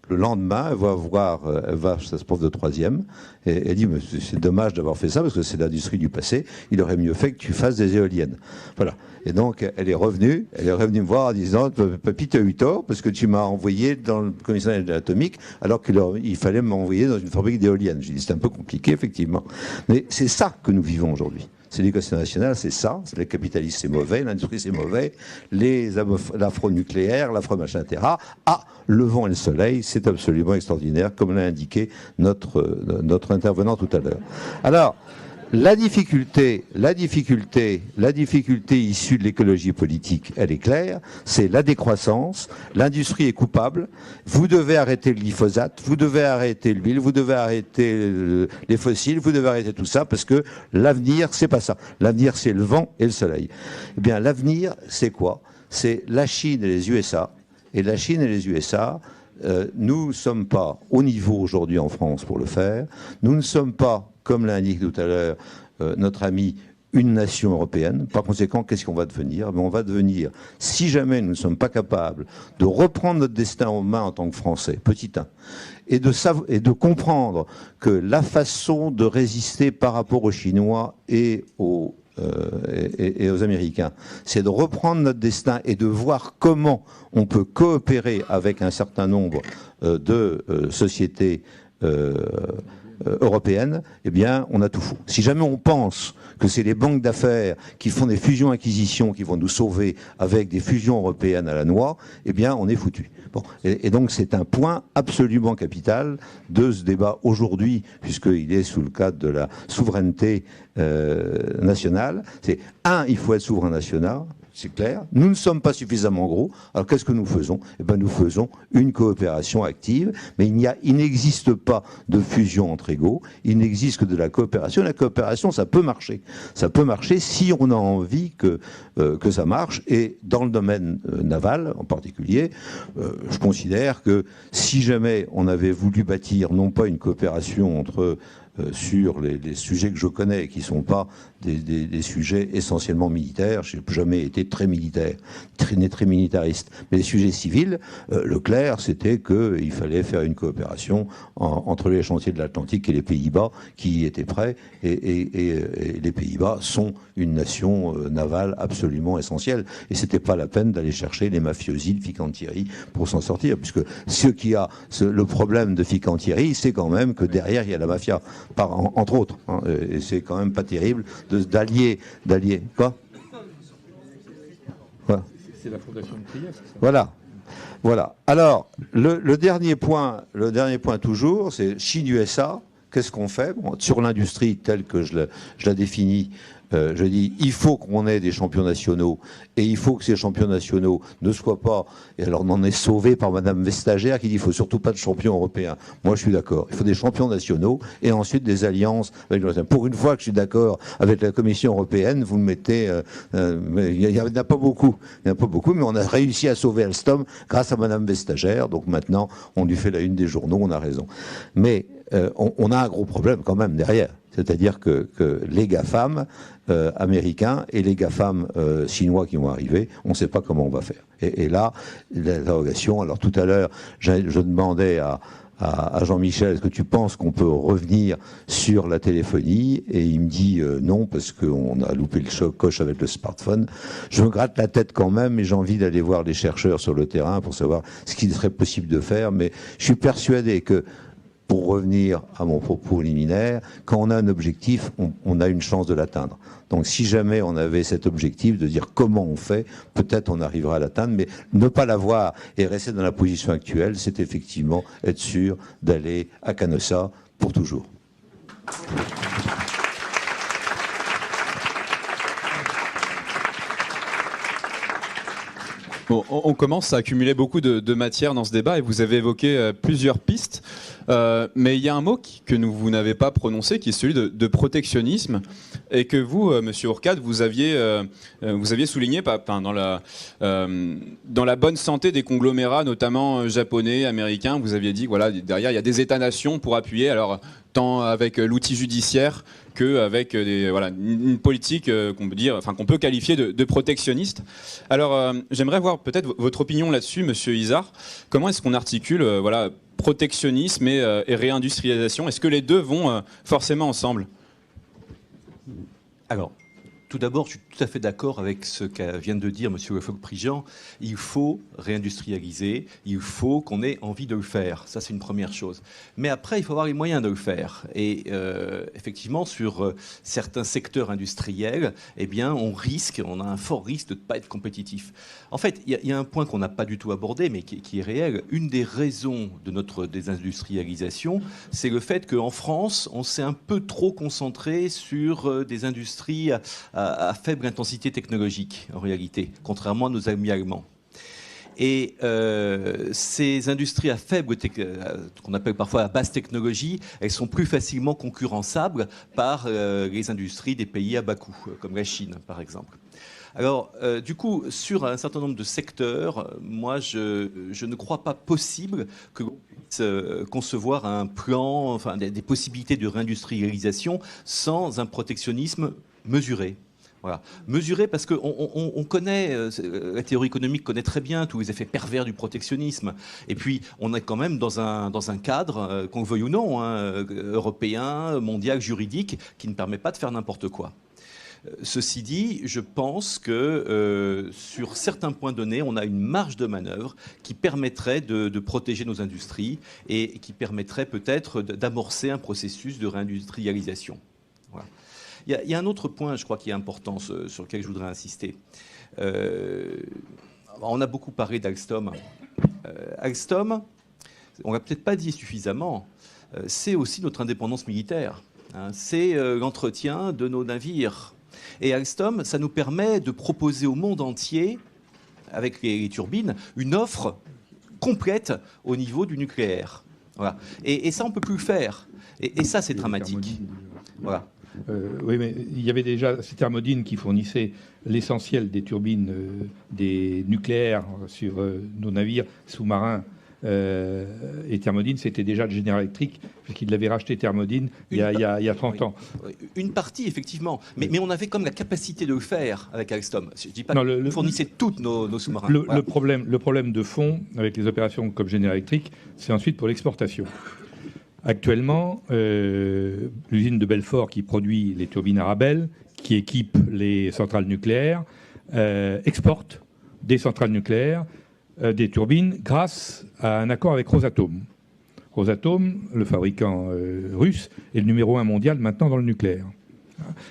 Le lendemain, elle va chez sa prof de 3e et elle dit mais c'est dommage d'avoir fait ça parce que c'est l'industrie du passé. Il aurait mieux fait que tu fasses des éoliennes. Voilà. Et donc elle est revenue me voir en disant papy, tu as eu tort parce que tu m'as envoyé dans le commissariat de l'atomique alors qu'il fallait m'envoyer dans une fabrique d'éoliennes. J'ai dit c'est un peu compliqué effectivement, mais c'est ça que nous vivons aujourd'hui. C'est l'éducation nationale, c'est ça. Le capitalisme, c'est mauvais. L'industrie, c'est mauvais. L'afro-nucléaire, l'afro-machin, etc. Le vent et le soleil, c'est absolument extraordinaire, comme l'a indiqué notre intervenant tout à l'heure. Alors, la difficulté issue de l'écologie politique, elle est claire, c'est la décroissance, l'industrie est coupable, vous devez arrêter le glyphosate, vous devez arrêter l'huile, vous devez arrêter les fossiles, vous devez arrêter tout ça, parce que l'avenir, c'est pas ça. L'avenir, c'est le vent et le soleil. Eh bien, l'avenir, c'est quoi ? C'est la Chine et les USA. Et la Chine et les USA, nous ne sommes pas au niveau aujourd'hui en France pour le faire. Nous ne sommes pas, comme l'a indiqué tout à l'heure notre ami, une nation européenne. Par conséquent, qu'est-ce qu'on va devenir ? On va devenir, si jamais nous ne sommes pas capables de reprendre notre destin en main en tant que Français, petit 1, et de comprendre que la façon de résister par rapport aux Chinois et aux Américains, c'est de reprendre notre destin et de voir comment on peut coopérer avec un certain nombre de sociétés européennes, eh bien, on a tout faux. Si jamais on pense que c'est les banques d'affaires qui font des fusions-acquisitions qui vont nous sauver avec des fusions européennes à la noix, eh bien, on est foutu. Bon. Et donc, c'est un point absolument capital de ce débat aujourd'hui, puisqu'il est sous le cadre de la souveraineté nationale. C'est, il faut être souverain national. c'est clair. Nous ne sommes pas suffisamment gros. Alors qu'est-ce que nous faisons? Eh ben, nous faisons une coopération active, mais il n'existe pas de fusion entre égaux. Il n'existe que de la coopération. La coopération, ça peut marcher. Ça peut marcher si on a envie que ça marche. Et dans le domaine naval, en particulier, je considère que si jamais on avait voulu bâtir non pas une coopération entre sur les sujets que je connais, qui ne sont pas des sujets essentiellement militaires. Je n'ai jamais été très militaire, très militariste. Mais les sujets civils, le clair, c'était qu'il fallait faire une coopération entre les chantiers de l'Atlantique et les Pays-Bas qui y étaient prêts. Et les Pays-Bas sont une nation navale absolument essentielle. Et ce n'était pas la peine d'aller chercher les mafiosi de Fincantieri pour s'en sortir, puisque le problème de Fincantieri, c'est quand même que derrière, il y a la mafia. Entre autres, hein, et c'est quand même pas terrible d'allier. Quoi? C'est la fondation de Trieste. Voilà. Alors, le dernier point toujours, c'est Chine-USA. Qu'est-ce qu'on fait? Sur l'industrie telle que je la définis, je dis il faut qu'on ait des champions nationaux et il faut que ces champions nationaux ne soient pas. Et alors on en est sauvé par Madame Vestager qui dit il faut surtout pas de champions européens. Moi je suis d'accord. Il faut des champions nationaux et ensuite des alliances avec le. Pour une fois que je suis d'accord avec la Commission européenne, vous me mettez. Il n'y en a pas beaucoup. Il n'y en a pas beaucoup, mais on a réussi à sauver Alstom grâce à Madame Vestager. Donc maintenant on lui fait la une des journaux. On a raison. Mais on a un gros problème quand même derrière. C'est-à-dire que les GAFAM américains et les GAFAM chinois qui vont arriver, on ne sait pas comment on va faire. Et là, l'interrogation, alors tout à l'heure, je demandais à Jean-Michel, est-ce que tu penses qu'on peut revenir sur la téléphonie? Et il me dit non, parce qu'on a loupé le coche avec le smartphone. Je me gratte la tête quand même, et j'ai envie d'aller voir les chercheurs sur le terrain pour savoir ce qu'il serait possible de faire. Mais je suis persuadé que, pour revenir à mon propos liminaire, quand on a un objectif, on a une chance de l'atteindre. Donc si jamais on avait cet objectif de dire comment on fait, peut-être on arrivera à l'atteindre, mais ne pas l'avoir et rester dans la position actuelle, c'est effectivement être sûr d'aller à Canossa pour toujours. Bon, on commence à accumuler beaucoup de matière dans ce débat et vous avez évoqué plusieurs pistes, mais il y a un mot que vous n'avez pas prononcé, qui est celui de protectionnisme, et que vous, Monsieur Hourcade, vous aviez souligné dans la bonne santé des conglomérats, notamment japonais, américains. Vous aviez dit que voilà, derrière il y a des États-nations pour appuyer, alors tant avec l'outil judiciaire qu'avec une politique qu'on peut qualifier de protectionniste. Alors, j'aimerais voir peut-être votre opinion là-dessus, Monsieur Izard. Comment est-ce qu'on articule protectionnisme et réindustrialisation? Est-ce que les deux vont forcément ensemble? Alors, tout d'abord, je suis tout à fait d'accord avec ce qu'a vient de dire M. Lefebvre-Prigent. Il faut réindustrialiser, il faut qu'on ait envie de le faire. Ça, c'est une première chose. Mais après, il faut avoir les moyens de le faire. Et effectivement, sur certains secteurs industriels, eh bien, on a un fort risque de ne pas être compétitif. En fait, il y a un point qu'on n'a pas du tout abordé, mais qui est réel. Une des raisons de notre désindustrialisation, c'est le fait qu'en France, on s'est un peu trop concentré sur des industries à faible intensité technologique, en réalité, contrairement à nos amis allemands. Et ces industries à faible, qu'on appelle parfois à basse technologie, elles sont plus facilement concurrençables par les industries des pays à bas coût, comme la Chine, par exemple. Alors, du coup, sur un certain nombre de secteurs, moi, je ne crois pas possible que l'on puisse concevoir un plan, enfin, des possibilités de réindustrialisation sans un protectionnisme mesuré. Voilà. Mesuré parce qu'on connaît, la théorie économique connaît très bien tous les effets pervers du protectionnisme. Et puis, on est quand même dans un cadre, qu'on le veuille ou non, européen, mondial, juridique, qui ne permet pas de faire n'importe quoi. Ceci dit, je pense que sur certains points donnés, on a une marge de manœuvre qui permettrait de protéger nos industries et qui permettrait peut-être d'amorcer un processus de réindustrialisation. Voilà. Il y a un autre point, je crois, qui est important, sur lequel je voudrais insister. On a beaucoup parlé d'Alstom. Alstom, on ne l'a peut-être pas dit suffisamment, c'est aussi notre indépendance militaire. C'est l'entretien de nos navires. Et Alstom, ça nous permet de proposer au monde entier, avec les turbines, une offre complète au niveau du nucléaire. Voilà. Et ça, on ne peut plus le faire. Et ça, c'est dramatique. Voilà. Oui, mais il y avait déjà ces thermodines qui fournissaient l'essentiel des turbines des nucléaires sur nos navires sous-marins. Et Thermodine, c'était déjà le General Electric, puisqu'il avait racheté Thermodine il y a 30 ans. Une partie, effectivement. Mais on avait comme la capacité de le faire avec Alstom. Je ne dis pas qu'on fournissait toutes nos sous-marins. Le problème de fond avec les opérations comme General Electric, c'est ensuite pour l'exportation. Actuellement, l'usine de Belfort qui produit les turbines Arabelle, qui équipe les centrales nucléaires, exporte des centrales nucléaires, des turbines, grâce à un accord avec Rosatom. Rosatom, le fabricant russe, est le numéro 1 mondial maintenant dans le nucléaire.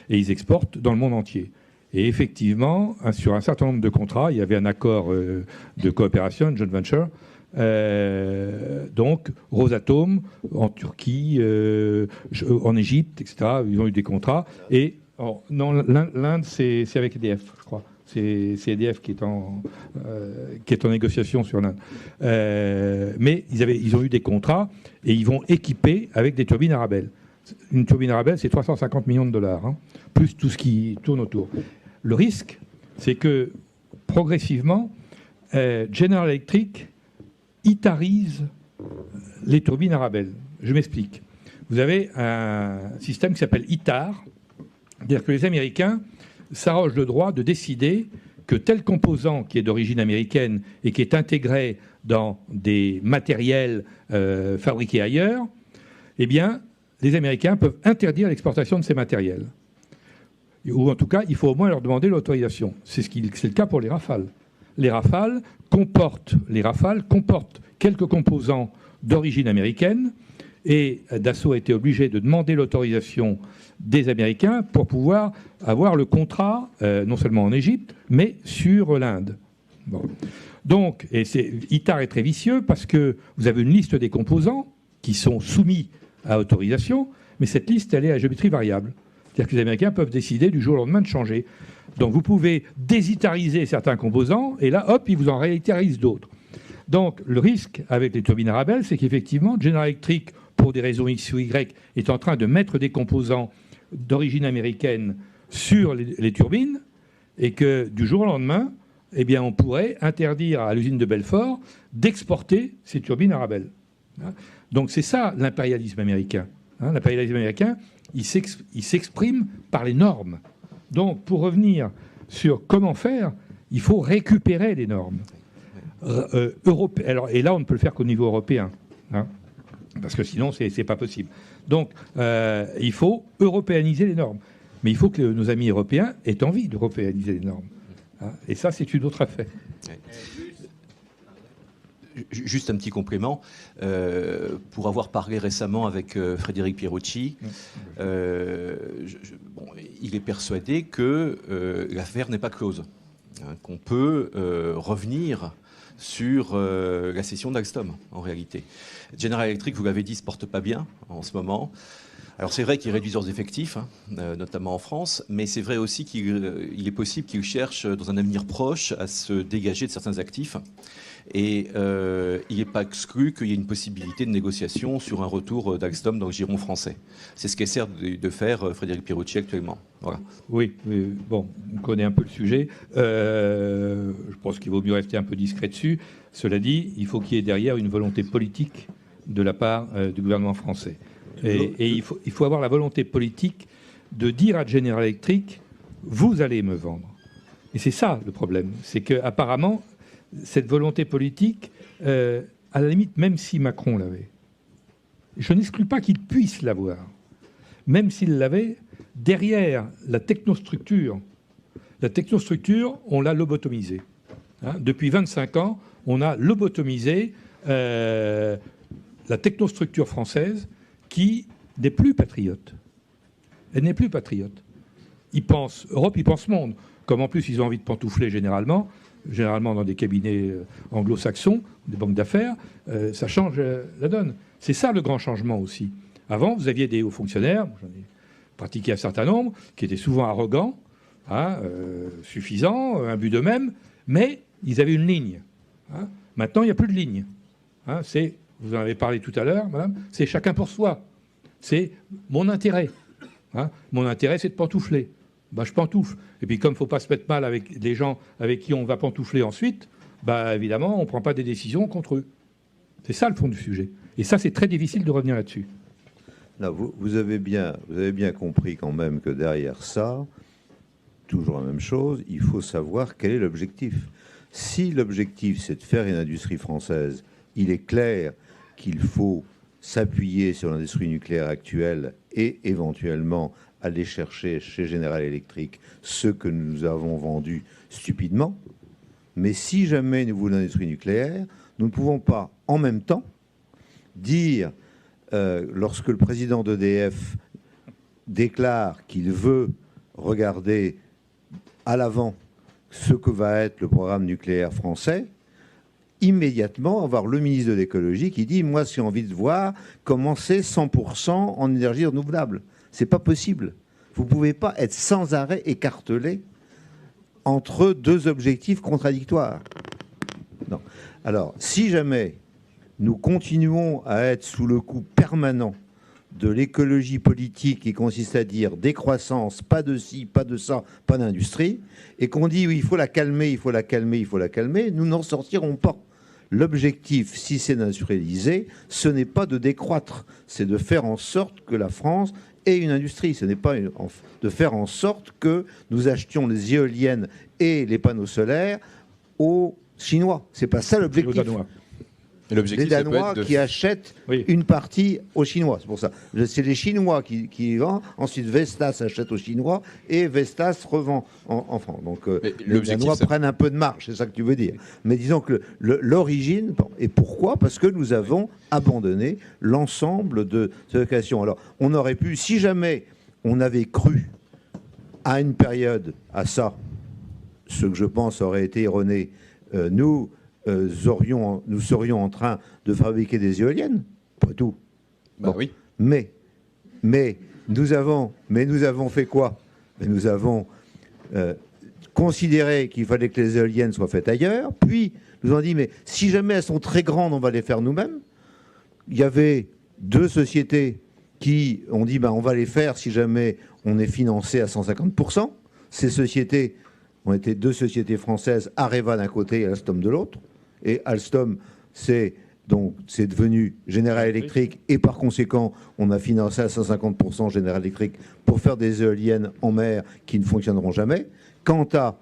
Et ils exportent dans le monde entier. Et effectivement, sur un certain nombre de contrats, il y avait un accord de coopération, joint venture. Donc Rosatom en Turquie, en Égypte, etc. Ils ont eu des contrats. Et non, l'Inde, c'est avec EDF, je crois. C'est EDF qui est en négociation sur l'Inde. Mais ils ont eu des contrats et ils vont équiper avec des turbines Arabelle. Une turbine Arabelle, c'est 350 millions de dollars, hein, plus tout ce qui tourne autour. Le risque, c'est que progressivement, General Electric itarise les turbines Arabelle. Je m'explique. Vous avez un système qui s'appelle ITAR, c'est-à-dire que les Américains s'arrogent le droit de décider que tel composant qui est d'origine américaine et qui est intégré dans des matériels fabriqués ailleurs, eh bien, les Américains peuvent interdire l'exportation de ces matériels. Ou en tout cas, il faut au moins leur demander l'autorisation. C'est le cas pour les Rafales. Les Rafales comportent quelques composants d'origine américaine et Dassault a été obligé de demander l'autorisation des Américains pour pouvoir avoir le contrat, non seulement en Égypte, mais sur l'Inde. Bon. Donc, ITAR est très vicieux parce que vous avez une liste des composants qui sont soumis à autorisation, mais cette liste, elle est à géométrie variable. C'est-à-dire que les Américains peuvent décider du jour au lendemain de changer. Donc vous pouvez désitariser certains composants, et là, hop, ils vous en réitarisent d'autres. Donc le risque avec les turbines Arabelle, c'est qu'effectivement, General Electric, pour des raisons X ou Y, est en train de mettre des composants d'origine américaine sur les turbines, et que du jour au lendemain, eh bien, on pourrait interdire à l'usine de Belfort d'exporter ces turbines Arabelle. Donc c'est ça l'impérialisme américain. L'impérialisme américain, il s'exprime par les normes. Donc, pour revenir sur comment faire, il faut récupérer les normes. Alors, et là, on ne peut le faire qu'au niveau européen, hein, parce que sinon, c'est pas possible. Donc, il faut européaniser les normes. Mais il faut que nos amis européens aient envie d'européaniser les normes. Hein, et ça, c'est une autre affaire. Juste un petit complément. Pour avoir parlé récemment avec Frédéric Pierucci, il est persuadé que l'affaire n'est pas close, hein, qu'on peut revenir sur la cession d'Alstom, en réalité. General Electric, vous l'avez dit, ne se porte pas bien en ce moment. Alors c'est vrai qu'ils réduisent leurs effectifs, hein, notamment en France, mais c'est vrai aussi qu'il est possible qu'ils cherchent, dans un avenir proche, à se dégager de certains actifs. Et il n'est pas exclu qu'il y ait une possibilité de négociation sur un retour d'Alstom dans le giron français. C'est ce qu'essaie de faire Frédéric Pierucci actuellement. Voilà. Oui, bon, on connaît un peu le sujet. Je pense qu'il vaut mieux rester un peu discret dessus. Cela dit, il faut qu'il y ait derrière une volonté politique de la part du gouvernement français. Et il faut avoir la volonté politique de dire à General Electric, vous allez me vendre. Et c'est ça le problème. C'est qu'apparemment, cette volonté politique, à la limite, même si Macron l'avait, je n'exclus pas qu'il puisse l'avoir, même s'il l'avait, derrière la technostructure, on l'a lobotomisée. Hein, depuis 25 ans, on a lobotomisé la technostructure française qui n'est plus patriote. Elle n'est plus patriote. Ils pensent Europe, ils pensent monde. Comme en plus ils ont envie de pantoufler généralement dans des cabinets anglo-saxons, des banques d'affaires, ça change la donne. C'est ça le grand changement aussi. Avant, vous aviez des hauts fonctionnaires, j'en ai pratiqué un certain nombre, qui étaient souvent arrogants, suffisant, un but d'eux-mêmes, mais ils avaient une ligne. Maintenant, il n'y a plus de ligne. Vous en avez parlé tout à l'heure, madame, c'est chacun pour soi. C'est mon intérêt. Mon intérêt, c'est de pantoufler. Je pantoufle. Et puis, comme il ne faut pas se mettre mal avec des gens avec qui on va pantoufler ensuite, évidemment, on ne prend pas des décisions contre eux. C'est ça le fond du sujet. Et ça, c'est très difficile de revenir là-dessus. Là, vous avez bien compris quand même que derrière ça, toujours la même chose, il faut savoir quel est l'objectif. Si l'objectif, c'est de faire une industrie française, il est clair qu'il faut s'appuyer sur l'industrie nucléaire actuelle et éventuellement aller chercher chez General Electric ce que nous avons vendu stupidement. Mais si jamais nous voulons l'industrie nucléaire, nous ne pouvons pas en même temps dire, lorsque le président d'EDF déclare qu'il veut regarder à l'avant ce que va être le programme nucléaire français, immédiatement avoir le ministre de l'écologie qui dit « Moi, j'ai envie de voir comment c'est 100% en énergie renouvelable ». C'est pas possible. Vous ne pouvez pas être sans arrêt écartelé entre deux objectifs contradictoires. Non. Alors, si jamais nous continuons à être sous le coup permanent de l'écologie politique qui consiste à dire décroissance, pas de ci, pas de ça, pas d'industrie, et qu'on dit oui, il faut la calmer, il faut la calmer, il faut la calmer, nous n'en sortirons pas. L'objectif, si c'est d'industrialiser, ce n'est pas de décroître, c'est de faire en sorte que la France ait une industrie. Ce n'est pas de faire en sorte que nous achetions les éoliennes et les panneaux solaires aux Chinois. C'est pas ça l'objectif. Les Danois qui achètent une partie aux Chinois. C'est pour ça. C'est les Chinois qui vendent. Ensuite, Vestas achète aux Chinois et Vestas revend en France. Donc, les Danois prennent un peu de marge. C'est ça que tu veux dire. Mais disons que l'origine... Et pourquoi ? Parce que nous avons abandonné l'ensemble de ces occasions. Alors, on aurait pu... Si jamais on avait cru à une période à ça, ce que je pense aurait été erroné, nous serions en train de fabriquer des éoliennes, pas tout. Bon. Oui. Mais nous avons fait quoi ? Nous avons considéré qu'il fallait que les éoliennes soient faites ailleurs, puis nous avons dit, mais si jamais elles sont très grandes, on va les faire nous-mêmes. Il y avait deux sociétés qui ont dit, on va les faire si jamais on est financé à 150%. Ces sociétés ont été deux sociétés françaises, Areva d'un côté et Alstom de l'autre. Et Alstom, c'est devenu General Electric, et par conséquent, on a financé à 150% General Electric pour faire des éoliennes en mer qui ne fonctionneront jamais. Quant à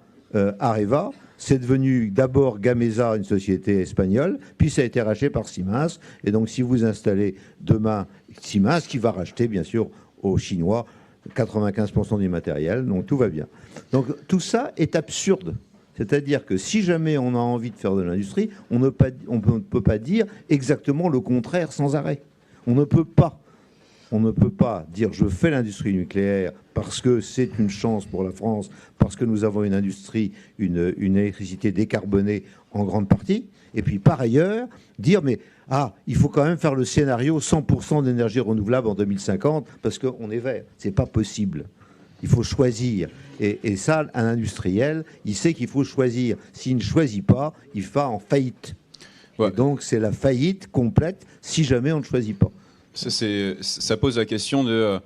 Areva, c'est devenu d'abord Gamesa, une société espagnole, puis ça a été racheté par Siemens. Et donc, si vous installez demain Siemens, qui va racheter, bien sûr, aux Chinois 95% du matériel, donc tout va bien. Donc, tout ça est absurde. C'est-à-dire que si jamais on a envie de faire de l'industrie, on ne peut pas dire exactement le contraire sans arrêt. On ne peut pas dire je fais l'industrie nucléaire parce que c'est une chance pour la France, parce que nous avons une industrie, une électricité décarbonée en grande partie, et puis par ailleurs dire mais il faut quand même faire le scénario 100% d'énergie renouvelable en 2050 parce qu'on est vert. C'est pas possible. Il faut choisir. Et ça, un industriel, il sait qu'il faut choisir. S'il ne choisit pas, il va en faillite. Ouais. Et donc, c'est la faillite complète si jamais on ne choisit pas. Ça pose la question de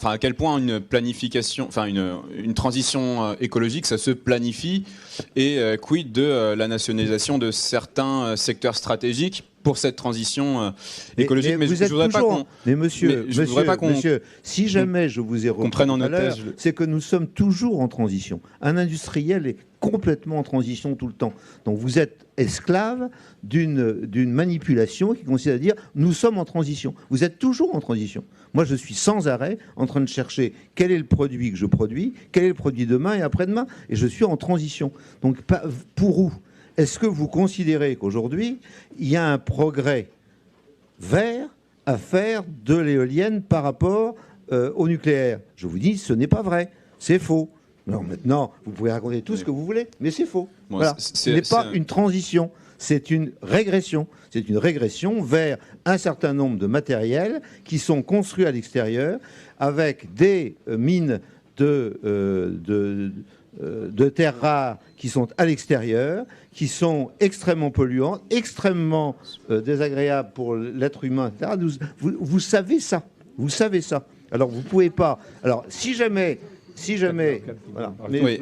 à quel point une planification, une transition écologique, ça se planifie, et quid de la nationalisation de certains secteurs stratégiques pour cette transition écologique. Mais je voudrais pas qu'on... Mais monsieur, si jamais je vous ai repris tout à l'heure, c'est que nous sommes toujours en transition. Un industriel est complètement en transition tout le temps. Donc vous êtes esclave d'une manipulation qui consiste à dire nous sommes en transition. Vous êtes toujours en transition. Moi, je suis sans arrêt en train de chercher quel est le produit que je produis, quel est le produit demain et après-demain, et je suis en transition. Donc pour où ? Est-ce que vous considérez qu'aujourd'hui, il y a un progrès vert à faire de l'éolienne par rapport au nucléaire ? Je vous dis, ce n'est pas vrai. C'est faux. Alors maintenant, vous pouvez raconter tout ce que vous voulez, mais c'est faux. Bon, voilà. Ce n'est pas une transition, c'est une régression. C'est une régression vers un certain nombre de matériels qui sont construits à l'extérieur avec des mines de terres rares qui sont à l'extérieur, qui sont extrêmement polluantes, extrêmement désagréables pour l'être humain, etc. Vous savez ça. Vous savez ça. Alors, vous ne pouvez pas... Alors, si jamais... Voilà. Mais, oui.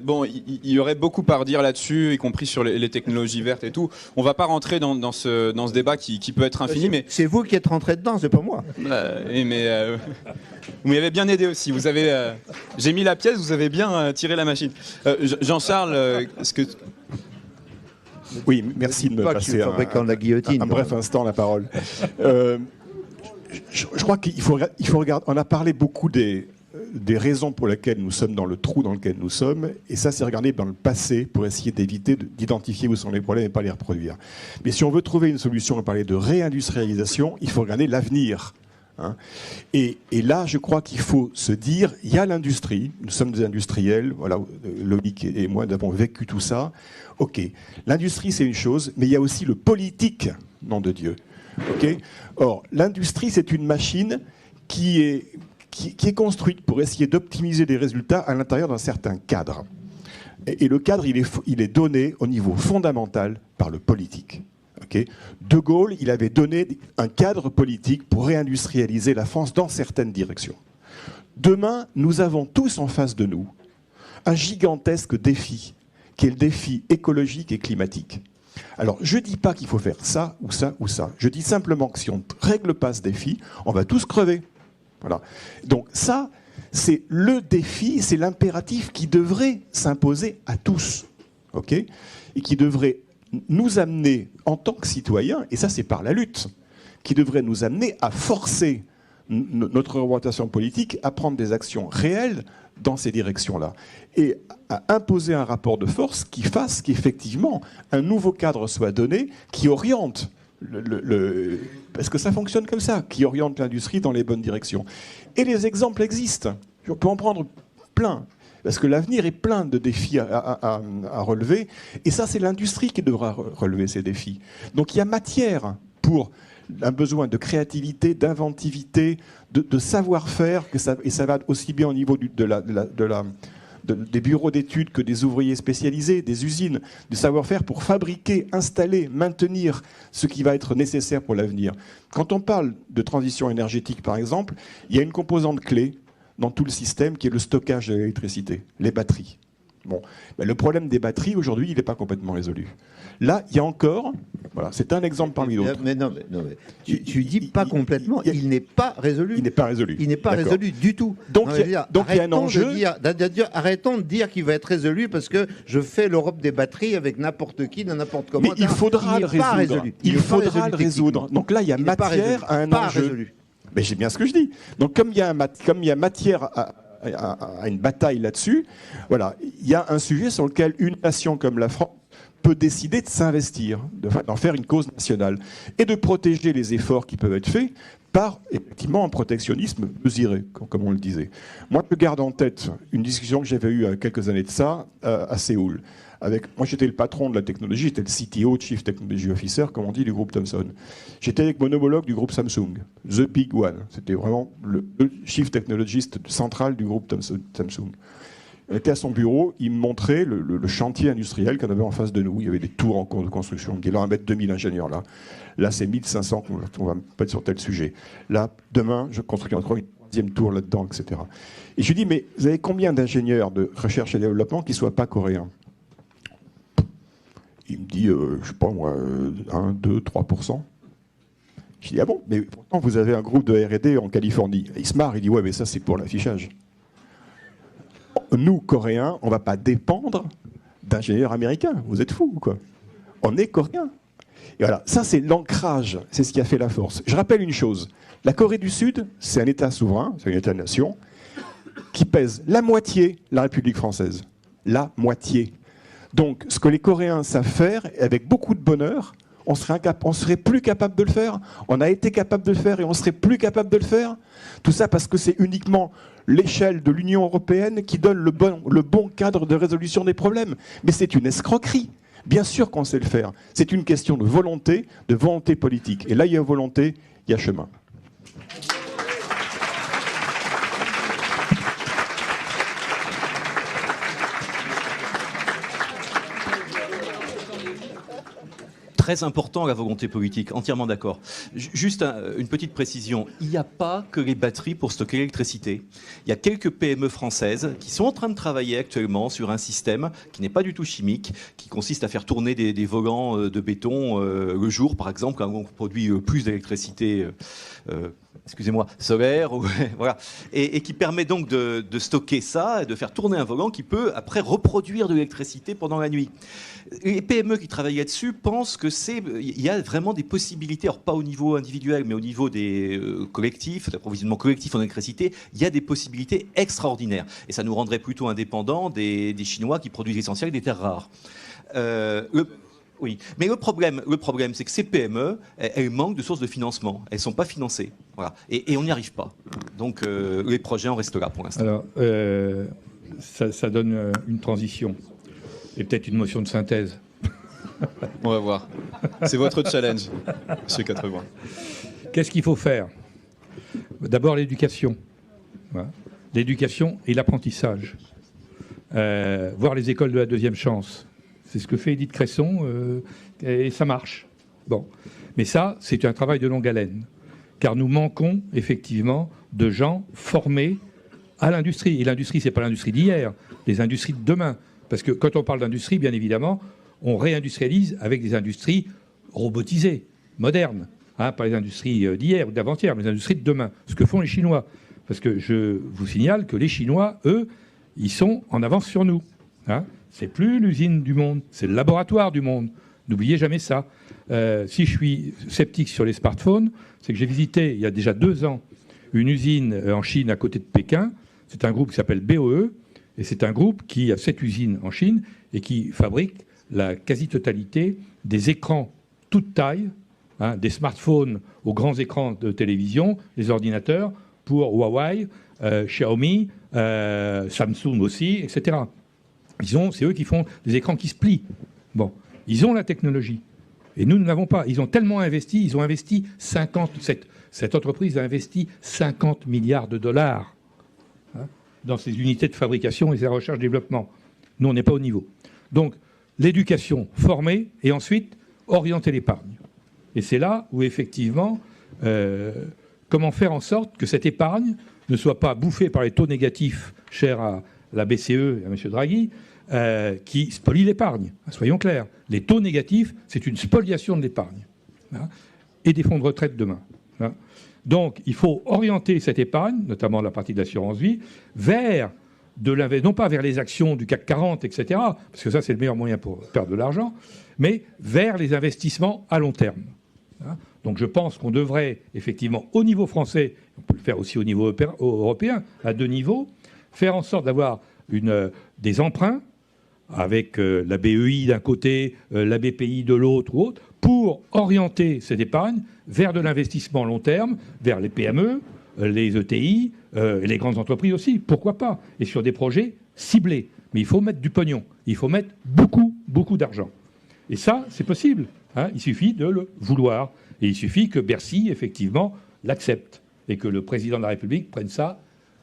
Bon, il y aurait beaucoup à redire là-dessus, y compris sur les technologies vertes et tout. On ne va pas rentrer dans ce débat qui peut être infini, mais c'est vous qui êtes rentré dedans, c'est pas moi. Mais vous m'avez bien aidé aussi. Vous avez, j'ai mis la pièce, vous avez bien tiré la machine. Jean-Charles, est-ce que... Oui, merci de me passer un bref instant la parole. Je crois qu'il faut regarder. On a parlé beaucoup des raisons pour lesquelles nous sommes dans le trou dans lequel nous sommes, et ça, c'est regarder dans le passé pour essayer d'éviter d'identifier où sont les problèmes et pas les reproduire. Mais si on veut trouver une solution, on parlait de réindustrialisation, il faut regarder l'avenir. Hein. Et là, je crois qu'il faut se dire, il y a l'industrie, nous sommes des industriels, voilà, Loïc et moi, nous avons vécu tout ça. Ok, l'industrie, c'est une chose, mais il y a aussi le politique, nom de Dieu. Okay. Or, l'industrie, c'est une machine qui est construite pour essayer d'optimiser des résultats à l'intérieur d'un certain cadre. Et le cadre, il est donné au niveau fondamental par le politique. Okay. De Gaulle, il avait donné un cadre politique pour réindustrialiser la France dans certaines directions. Demain, nous avons tous en face de nous un gigantesque défi, qui est le défi écologique et climatique. Alors, je ne dis pas qu'il faut faire ça ou ça ou ça. Je dis simplement que si on ne règle pas ce défi, on va tous crever. Voilà. Donc ça, c'est le défi, c'est l'impératif qui devrait s'imposer à tous. Okay, et qui devrait nous amener, en tant que citoyens, et ça c'est par la lutte, qui devrait nous amener à forcer notre orientation politique à prendre des actions réelles dans ces directions-là, et à imposer un rapport de force qui fasse qu'effectivement un nouveau cadre soit donné, qui oriente parce que ça fonctionne comme ça, qui oriente l'industrie dans les bonnes directions. Et les exemples existent. On peut en prendre plein. Parce que l'avenir est plein de défis à relever. Et ça, c'est l'industrie qui devra relever ces défis. Donc il y a matière pour un besoin de créativité, d'inventivité, de savoir-faire, et ça va aussi bien au niveau des bureaux d'études que des ouvriers spécialisés, des usines, du savoir-faire pour fabriquer, installer, maintenir ce qui va être nécessaire pour l'avenir. Quand on parle de transition énergétique, par exemple, il y a une composante clé dans tout le système qui est le stockage de l'électricité, les batteries. Bon, ben le problème des batteries, aujourd'hui, il n'est pas complètement résolu. Là, il y a encore... Voilà, c'est un exemple parmi d'autres. Mais tu dis pas complètement, il n'est pas résolu. Il n'est pas résolu. Il n'est pas résolu du tout. Donc il y a un enjeu... Arrêtons de dire qu'il va être résolu parce que je fais l'Europe des batteries avec n'importe qui, n'importe comment. Mais il faudra le résoudre. Il faudra le résoudre. Donc là, il y a matière à un enjeu. Mais j'ai bien ce que je dis. Donc comme il y a matière à une bataille là-dessus, voilà, il y a un sujet sur lequel une nation comme la France peut décider de s'investir, d'en faire une cause nationale, et de protéger les efforts qui peuvent être faits par, effectivement, un protectionnisme mesuré, comme on le disait. Moi, je garde en tête une discussion que j'avais eue il y a quelques années de ça, à Séoul. Moi, j'étais le patron de la technologie, j'étais le CTO, Chief Technology Officer, comme on dit, du groupe Thomson. J'étais avec mon homologue du groupe Samsung, The Big One. C'était vraiment le Chief Technologist central du groupe Samsung. On était à son bureau, il me montrait le chantier industriel qu'on avait en face de nous. Il y avait des tours en cours de construction. Il y a là, on va mettre 2000 ingénieurs là. Là, c'est 1500 qu'on va mettre sur tel sujet. Là, demain, je construis encore une troisième tour là-dedans, etc. Et je lui dis, mais vous avez combien d'ingénieurs de recherche et développement qui ne soient pas coréens? Il me dit, je ne sais pas moi, 1, 2, 3%. Je dis, ah bon? Mais pourtant, vous avez un groupe de R&D en Californie. Et il se marre, il dit, ouais, mais ça, c'est pour l'affichage. Nous, Coréens, on ne va pas dépendre d'ingénieurs américains. Vous êtes fous, quoi. On est Coréens. Et voilà, ça, c'est l'ancrage. C'est ce qui a fait la force. Je rappelle une chose. La Corée du Sud, c'est un État souverain, c'est un État-nation, qui pèse la moitié la République française. La moitié. Donc, ce que les Coréens savent faire, avec beaucoup de bonheur, on serait plus capable de le faire. On a été capable de le faire et on serait plus capable de le faire. Tout ça parce que c'est uniquement l'échelle de l'Union européenne qui donne le bon cadre de résolution des problèmes. Mais c'est une escroquerie. Bien sûr qu'on sait le faire. C'est une question de volonté politique. Et là, il y a volonté, il y a chemin. très important, la volonté politique, entièrement d'accord. Juste une petite précision, il n'y a pas que les batteries pour stocker l'électricité. Il y a quelques PME françaises qui sont en train de travailler actuellement sur un système qui n'est pas du tout chimique, qui consiste à faire tourner des volants de béton le jour, par exemple, quand on produit plus d'électricité solaire, voilà, et qui permet donc de stocker ça et de faire tourner un volant qui peut après reproduire de l'électricité pendant la nuit. Les PME qui travaillent là-dessus pensent il y a vraiment des possibilités, alors pas au niveau individuel, mais au niveau des collectifs, d'approvisionnement collectif en électricité, il y a des possibilités extraordinaires. Et ça nous rendrait plutôt indépendants des Chinois qui produisent l'essentiel des terres rares. Oui, mais le problème, c'est que ces PME, elles manquent de sources de financement. Elles ne sont pas financées. Voilà. Et on n'y arrive pas. Donc les projets en restent là pour l'instant. Alors, ça donne une transition et peut-être une motion de synthèse. On va voir. C'est votre challenge, monsieur Quatrevoin. Qu'est-ce qu'il faut faire? D'abord l'éducation. Voilà. L'éducation et l'apprentissage. Voir les écoles de la deuxième chance. C'est ce que fait Édith Cresson et ça marche. Bon. Mais ça, c'est un travail de longue haleine. Car nous manquons effectivement de gens formés à l'industrie. Et l'industrie, ce n'est pas l'industrie d'hier, les industries de demain. Parce que quand on parle d'industrie, bien évidemment, on réindustrialise avec des industries robotisées, modernes. Pas les industries d'hier ou d'avant-hier, mais les industries de demain. Ce que font les Chinois. Parce que je vous signale que les Chinois, eux, ils sont en avance sur nous. C'est plus l'usine du monde, c'est le laboratoire du monde. N'oubliez jamais ça. Si je suis sceptique sur les smartphones, c'est que j'ai visité il y a déjà 2 ans une usine en Chine à côté de Pékin. C'est un groupe qui s'appelle BOE et c'est un groupe qui a 7 usines en Chine et qui fabrique la quasi-totalité des écrans toute taille, des smartphones aux grands écrans de télévision, les ordinateurs pour Huawei, Xiaomi, Samsung aussi, etc. C'est eux qui font des écrans qui se plient. Bon, ils ont la technologie. Et nous ne l'avons pas. Ils ont tellement investi, cette entreprise a investi 50 milliards de dollars dans ces unités de fabrication et sa recherche-développement. Nous, on n'est pas au niveau. Donc, l'éducation, former, et ensuite, orienter l'épargne. Et c'est là où, effectivement, comment faire en sorte que cette épargne ne soit pas bouffée par les taux négatifs chers à la BCE et à M. Draghi, qui spolient l'épargne. Soyons clairs. Les taux négatifs, c'est une spoliation de l'épargne. Et des fonds de retraite demain. Donc, il faut orienter cette épargne, notamment la partie de l'assurance vie, vers non pas vers les actions du CAC 40, etc., parce que ça, c'est le meilleur moyen pour perdre de l'argent, mais vers les investissements à long terme. Donc, je pense qu'on devrait, effectivement, au niveau français, on peut le faire aussi au niveau européen, à 2 niveaux, faire en sorte d'avoir des emprunts avec la BEI d'un côté, la BPI de l'autre ou autre, pour orienter cette épargne vers de l'investissement long terme, vers les PME, les ETI, et les grandes entreprises aussi, pourquoi pas, et sur des projets ciblés. Mais il faut mettre du pognon, il faut mettre beaucoup, beaucoup d'argent. Et ça, c'est possible. Il suffit de le vouloir. Et il suffit que Bercy, effectivement, l'accepte. Et que le président de la République prenne ça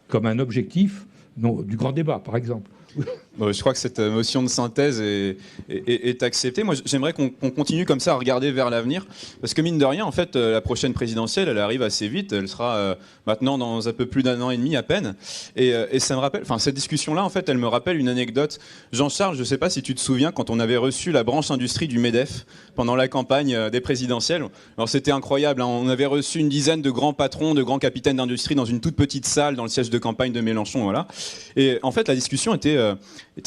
comme un objectif du grand débat, par exemple. Je crois que cette motion de synthèse est acceptée. Moi, j'aimerais qu'on continue comme ça à regarder vers l'avenir, parce que mine de rien, en fait, la prochaine présidentielle, elle arrive assez vite. Elle sera maintenant dans un peu plus d'1 an et demi à peine. Et ça me rappelle, cette discussion-là, en fait, elle me rappelle une anecdote. Jean-Charles, je ne sais pas si tu te souviens, quand on avait reçu la branche industrie du MEDEF pendant la campagne des présidentielles. Alors c'était incroyable. On avait reçu une dizaine de grands patrons, de grands capitaines d'industrie dans une toute petite salle dans le siège de campagne de Mélenchon, voilà. Et en fait, la discussion était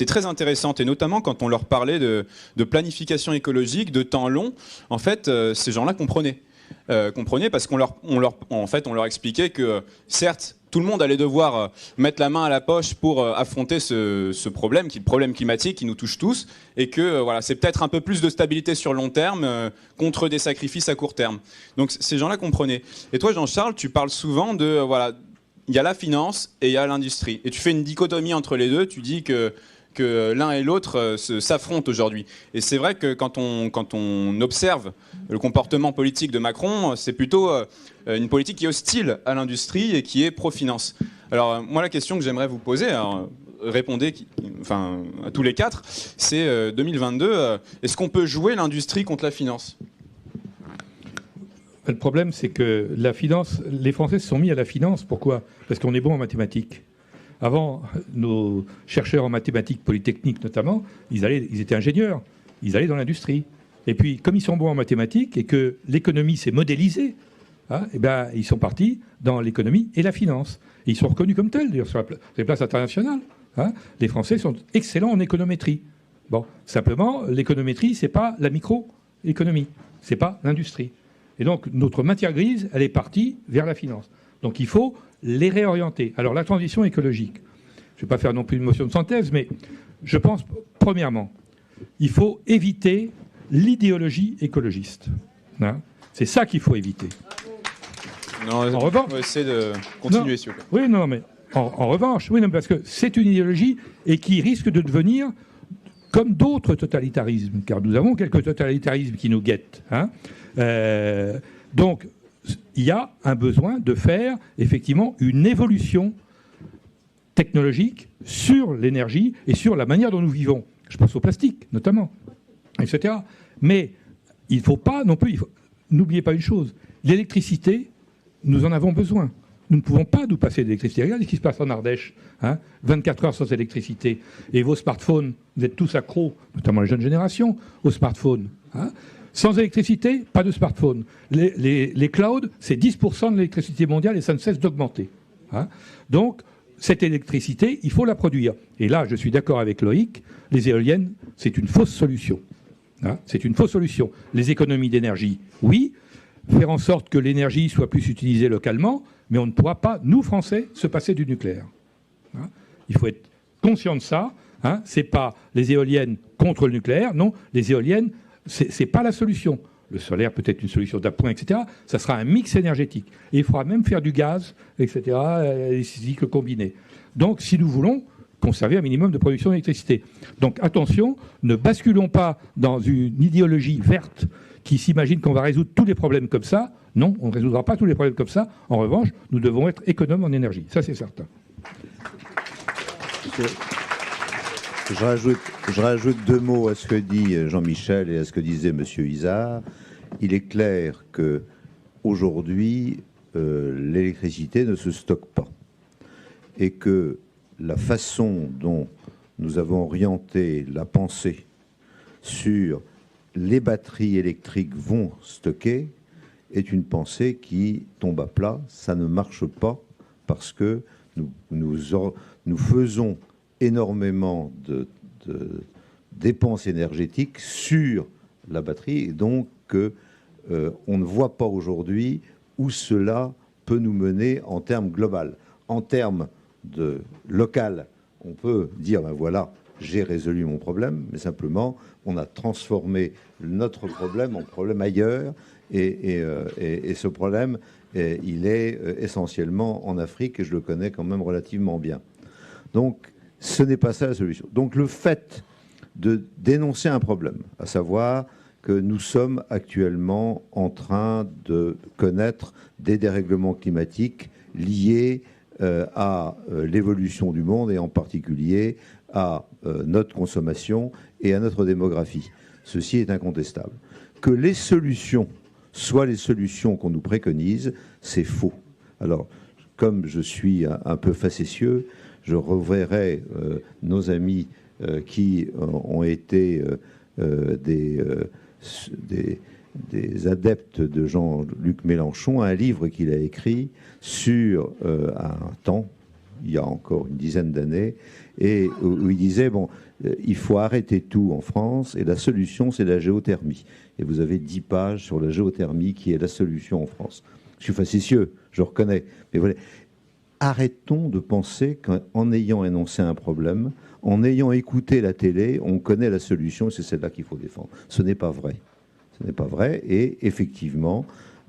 très intéressante, et notamment quand on leur parlait de planification écologique, de temps long. En fait, ces gens-là comprenaient parce qu'on leur expliquait que certes, tout le monde allait devoir mettre la main à la poche pour affronter ce problème, qui est le problème climatique qui nous touche tous, et que c'est peut-être un peu plus de stabilité sur le long terme contre des sacrifices à court terme. Donc ces gens-là comprenaient. Et toi, Jean-Charles, tu parles souvent de il y a la finance et il y a l'industrie. Et tu fais une dichotomie entre les deux. Tu dis que l'un et l'autre s'affrontent aujourd'hui. Et c'est vrai que quand on observe le comportement politique de Macron, c'est plutôt une politique qui est hostile à l'industrie et qui est pro-finance. Alors moi, la question que j'aimerais vous poser, répondez, à tous les quatre, c'est 2022. Est-ce qu'on peut jouer l'industrie contre la finance ? Le problème, c'est que la finance, les Français se sont mis à la finance. Pourquoi ? Parce qu'on est bon en mathématiques. Avant, nos chercheurs en mathématiques polytechniques notamment, ils étaient ingénieurs, ils allaient dans l'industrie. Et puis, comme ils sont bons en mathématiques et que l'économie s'est modélisée, ils sont partis dans l'économie et la finance. Et ils sont reconnus comme tels, d'ailleurs, sur les places internationales. Les Français sont excellents en économétrie. Bon, simplement, l'économétrie, c'est pas la microéconomie, c'est pas l'industrie. Et donc, notre matière grise, elle est partie vers la finance. Donc, il faut les réorienter. Alors, la transition écologique, je ne vais pas faire non plus une motion de synthèse, mais je pense, premièrement, il faut éviter l'idéologie écologiste. C'est ça qu'il faut éviter. Non, en revanche, on va essayer de continuer, s'il vous plaît. Oui, non, mais en revanche, oui, non, parce que c'est une idéologie et qui risque de devenir comme d'autres totalitarismes, car nous avons quelques totalitarismes qui nous guettent. Donc, il y a un besoin de faire effectivement une évolution technologique sur l'énergie et sur la manière dont nous vivons. Je pense au plastique, notamment, etc. Mais il ne faut pas non plus... N'oubliez pas une chose, l'électricité, nous en avons besoin. Nous ne pouvons pas nous passer d'électricité. Regardez ce qui se passe en Ardèche. 24 heures sans électricité. Et vos smartphones, vous êtes tous accros, notamment les jeunes générations, aux smartphones. Sans électricité, pas de smartphone. Les clouds, c'est 10% de l'électricité mondiale et ça ne cesse d'augmenter. Donc, cette électricité, il faut la produire. Et là, je suis d'accord avec Loïc, les éoliennes, c'est une fausse solution. C'est une fausse solution. Les économies d'énergie, oui. Faire en sorte que l'énergie soit plus utilisée localement, mais on ne pourra pas, nous, Français, se passer du nucléaire. Il faut être conscient de ça. Ce n'est pas les éoliennes contre le nucléaire. Non, les éoliennes, ce n'est pas la solution. Le solaire peut être une solution d'appoint, etc. Ça sera un mix énergétique. Et il faudra même faire du gaz, etc., des cycles combinés. Donc, si nous voulons conserver un minimum de production d'électricité. Donc, attention, ne basculons pas dans une idéologie verte qui s'imagine qu'on va résoudre tous les problèmes comme ça. Non, on ne résoudra pas tous les problèmes comme ça. En revanche, nous devons être économes en énergie. Ça, c'est certain. Je rajoute deux mots à ce que dit Jean-Michel et à ce que disait M. Izard. Il est clair qu'aujourd'hui, l'électricité ne se stocke pas. Et que la façon dont nous avons orienté la pensée sur les batteries électriques vont stocker est une pensée qui tombe à plat. Ça ne marche pas parce que nous faisons énormément de dépenses énergétiques sur la batterie et donc on ne voit pas aujourd'hui où cela peut nous mener en termes global. En termes de local, on peut dire, ben voilà, j'ai résolu mon problème, mais simplement, on a transformé notre problème en problème ailleurs, et ce problème, il est essentiellement en Afrique, et je le connais quand même relativement bien. Donc, ce n'est pas ça la solution. Donc, le fait de dénoncer un problème, à savoir que nous sommes actuellement en train de connaître des dérèglements climatiques liés à l'évolution du monde et en particulier à notre consommation et à notre démographie. Ceci est incontestable. Que les solutions soient les solutions qu'on nous préconise, c'est faux. Alors, comme je suis un peu facétieux, je reverrai nos amis qui ont été des adeptes de Jean-Luc Mélenchon, un livre qu'il a écrit sur un temps, il y a encore une dizaine d'années, et où il disait, bon, il faut arrêter tout en France, et la solution, c'est la géothermie. Et vous avez 10 pages sur la géothermie qui est la solution en France. Je suis facétieux, je reconnais, mais voilà. Arrêtons de penser qu'en ayant énoncé un problème, en ayant écouté la télé, on connaît la solution et c'est celle-là qu'il faut défendre. Ce n'est pas vrai. Ce n'est pas vrai. Et effectivement,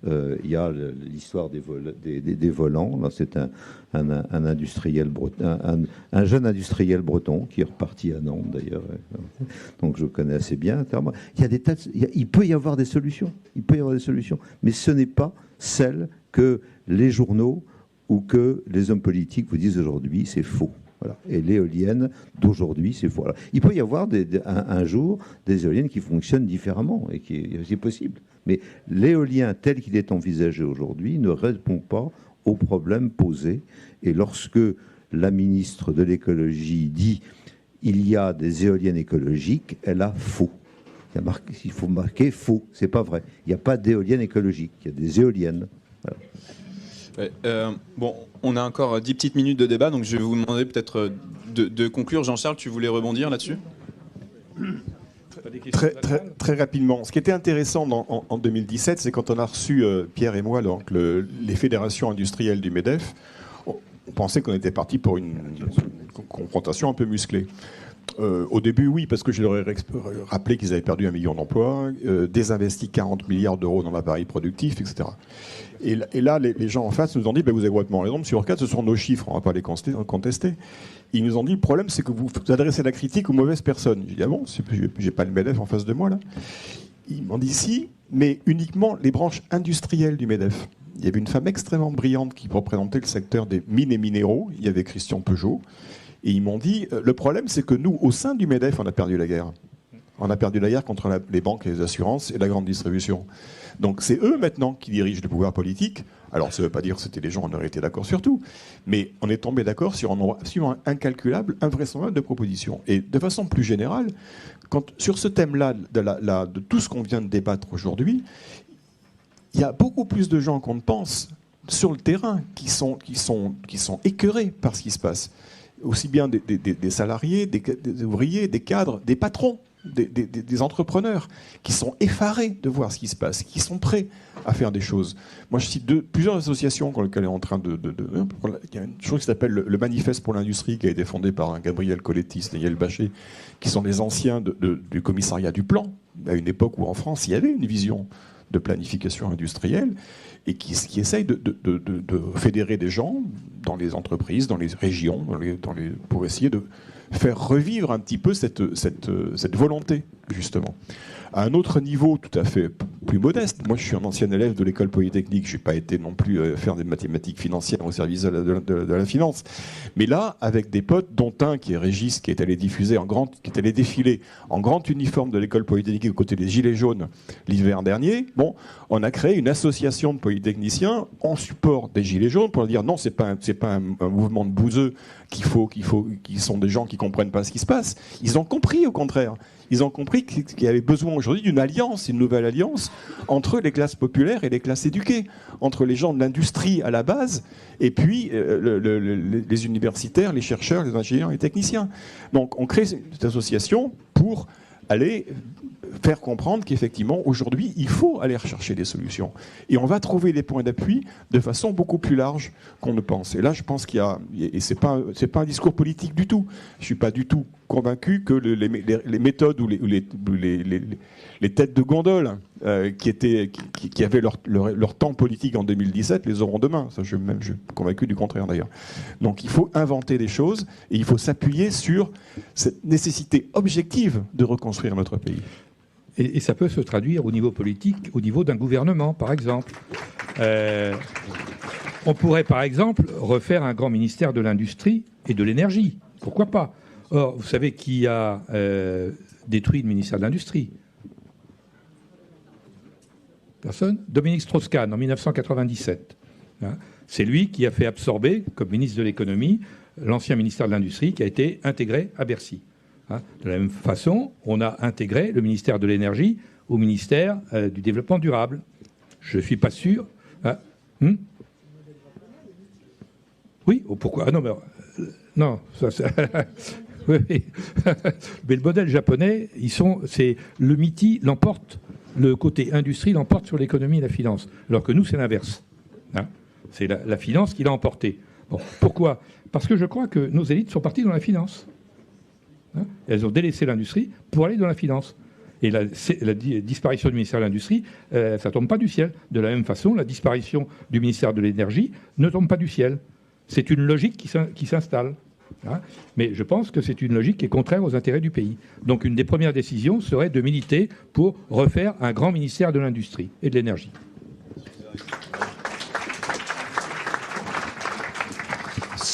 il y a l'histoire des volants. Là, c'est un industriel un jeune industriel breton qui est reparti à Nantes d'ailleurs. Donc je connais assez bien. Il peut y avoir des solutions. Il peut y avoir des solutions. Mais ce n'est pas celle que les journaux ou que les hommes politiques vous disent aujourd'hui, c'est faux. Voilà. Et l'éolienne d'aujourd'hui, c'est faux. Alors, il peut y avoir un jour des éoliennes qui fonctionnent différemment, et c'est possible. Mais l'éolien tel qu'il est envisagé aujourd'hui ne répond pas aux problèmes posés. Et lorsque la ministre de l'écologie dit il y a des éoliennes écologiques, elle a faux. Il faut marquer faux, c'est pas vrai. Il n'y a pas d'éoliennes écologiques, il y a des éoliennes. Voilà. Bon, on a encore 10 petites minutes de débat, donc je vais vous demander peut-être de conclure. Jean-Charles, tu voulais rebondir là-dessus ? Très rapidement. Ce qui était intéressant en 2017, c'est quand on a reçu, Pierre et moi, donc, les fédérations industrielles du MEDEF, on pensait qu'on était parti pour une confrontation un peu musclée. Au début, oui, parce que je leur ai rappelé qu'ils avaient perdu 1 million d'emplois, désinvesti 40 milliards d'euros dans l'appareil productif, etc. Et là, les gens en face nous ont dit vous avez complètement raison, M. Urquhart, ce sont nos chiffres, on ne va pas les contester. Ils nous ont dit le problème, c'est que vous adressez la critique aux mauvaises personnes. J'ai dit bon, j'ai pas le MEDEF en face de moi là. Ils m'ont dit si, mais uniquement les branches industrielles du MEDEF. Il y avait une femme extrêmement brillante qui représentait le secteur des mines et minéraux. Il y avait Christian Peugeot. Et ils m'ont dit, le problème, c'est que nous, au sein du MEDEF, on a perdu la guerre. On a perdu la guerre contre les banques et les assurances et la grande distribution. Donc c'est eux maintenant qui dirigent le pouvoir politique. Alors ça ne veut pas dire que c'était les gens, on aurait été d'accord sur tout. Mais on est tombé d'accord sur un nombre absolument incalculable, invraisemblable de propositions. Et de façon plus générale, sur ce thème-là, de tout ce qu'on vient de débattre aujourd'hui, il y a beaucoup plus de gens qu'on ne pense sur le terrain qui sont écœurés par ce qui se passe. Aussi bien des salariés, des ouvriers, des cadres, des patrons, des entrepreneurs qui sont effarés de voir ce qui se passe, qui sont prêts à faire des choses. Moi, je cite plusieurs associations dans lesquelles on est en train il y a une chose qui s'appelle le Manifeste pour l'industrie, qui a été fondé par Gabriel Colettis et Yael Bachet, qui sont des anciens du commissariat du plan, à une époque où en France, il y avait une vision de planification industrielle, et qui essaye de fédérer des gens dans les entreprises, dans les régions, pour essayer de faire revivre un petit peu cette volonté, justement. À un autre niveau tout à fait plus modeste, moi je suis un ancien élève de l'école polytechnique, je n'ai pas été non plus faire des mathématiques financières au service de la finance, mais là, avec des potes, dont un qui est Régis, qui est allé défiler en grand uniforme de l'école polytechnique aux côtés des Gilets jaunes l'hiver dernier, bon, on a créé une association de polytechniciens en support des Gilets jaunes pour leur dire non, c'est pas un mouvement de bouseux qui sont des gens qui comprennent pas ce qui se passe. Ils ont compris, au contraire. Ils ont compris qu'il y avait besoin aujourd'hui d'une alliance, une nouvelle alliance, entre les classes populaires et les classes éduquées, entre les gens de l'industrie à la base, et puis les universitaires, les chercheurs, les ingénieurs et les techniciens. Donc on crée cette association pour aller faire comprendre qu'effectivement, aujourd'hui, il faut aller rechercher des solutions. Et on va trouver des points d'appui de façon beaucoup plus large qu'on ne pense. Et là, je pense qu'il y a... Et c'est pas un discours politique du tout. Je ne suis pas du tout convaincu que les méthodes ou les têtes de gondole qui avaient leur temps politique en 2017 les auront demain. Ça, je suis convaincu du contraire, d'ailleurs. Donc, il faut inventer des choses et il faut s'appuyer sur cette nécessité objective de reconstruire notre pays. Et ça peut se traduire au niveau politique, au niveau d'un gouvernement, par exemple. On pourrait, par exemple, refaire un grand ministère de l'industrie et de l'énergie. Pourquoi pas ? Or, vous savez qui a détruit le ministère de l'Industrie ? Personne ? Dominique Strauss-Kahn, en 1997. C'est lui qui a fait absorber, comme ministre de l'économie, l'ancien ministère de l'Industrie qui a été intégré à Bercy. De la même façon, on a intégré le ministère de l'énergie au ministère du développement durable. Je ne suis pas sûr. Oui, pourquoi ? Ah non, mais non, ça, oui. Mais le modèle japonais, c'est le MITI l'emporte, le côté industrie l'emporte sur l'économie et la finance, alors que nous, c'est l'inverse. C'est la finance qui l'a emporté. Bon, pourquoi ? Parce que je crois que nos élites sont parties dans la finance. Elles ont délaissé l'industrie pour aller dans la finance. Et la disparition du ministère de l'Industrie, ça ne tombe pas du ciel. De la même façon, la disparition du ministère de l'Énergie ne tombe pas du ciel. C'est une logique qui s'installe. Mais je pense que c'est une logique qui est contraire aux intérêts du pays. Donc une des premières décisions serait de militer pour refaire un grand ministère de l'Industrie et de l'Énergie.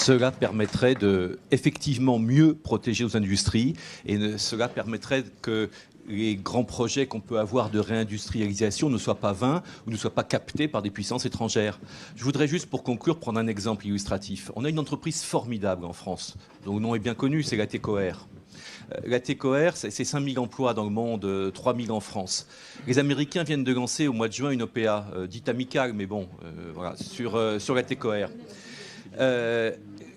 cela permettrait de effectivement mieux protéger nos industries et cela permettrait que les grands projets qu'on peut avoir de réindustrialisation ne soient pas vains ou ne soient pas captés par des puissances étrangères. Je voudrais juste, pour conclure, prendre un exemple illustratif. On a une entreprise formidable en France, dont le nom est bien connu, c'est la TECOR. La TECOR, c'est 5 000 emplois dans le monde, 3 000 en France. Les Américains viennent de lancer au mois de juin une OPA, dite amicale, mais bon, voilà, sur la TECOR.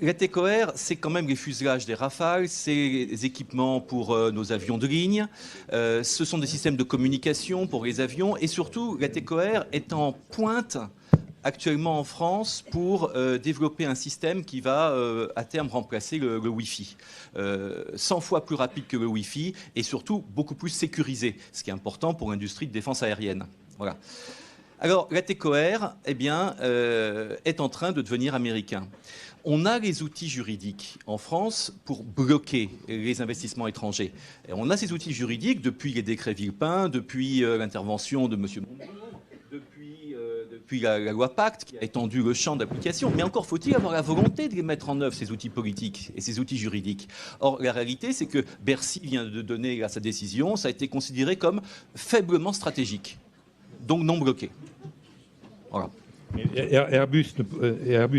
La TECOR, c'est quand même les fuselages des Rafales, c'est les équipements pour nos avions de ligne, ce sont des systèmes de communication pour les avions, et surtout, la TECOR est en pointe actuellement en France pour développer un système qui va à terme remplacer le Wi-Fi. 100 fois plus rapide que le Wi-Fi et surtout beaucoup plus sécurisé, ce qui est important pour l'industrie de défense aérienne. Voilà. Alors, la TECOR, eh bien, est en train de devenir américain. On a les outils juridiques en France pour bloquer les investissements étrangers. Et on a ces outils juridiques depuis les décrets Villepin, depuis l'intervention de M. Depuis la loi Pacte qui a étendu le champ d'application. Mais encore faut-il avoir la volonté de les mettre en œuvre, ces outils politiques et ces outils juridiques. Or, la réalité, c'est que Bercy vient de donner sa décision, ça a été considéré comme faiblement stratégique, donc non bloqué. Voilà. Airbus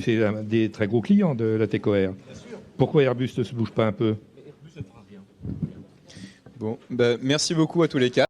est un des très gros clients de la TECOR. Pourquoi Airbus ne se bouge pas un peu? Bon, merci beaucoup à tous les quatre.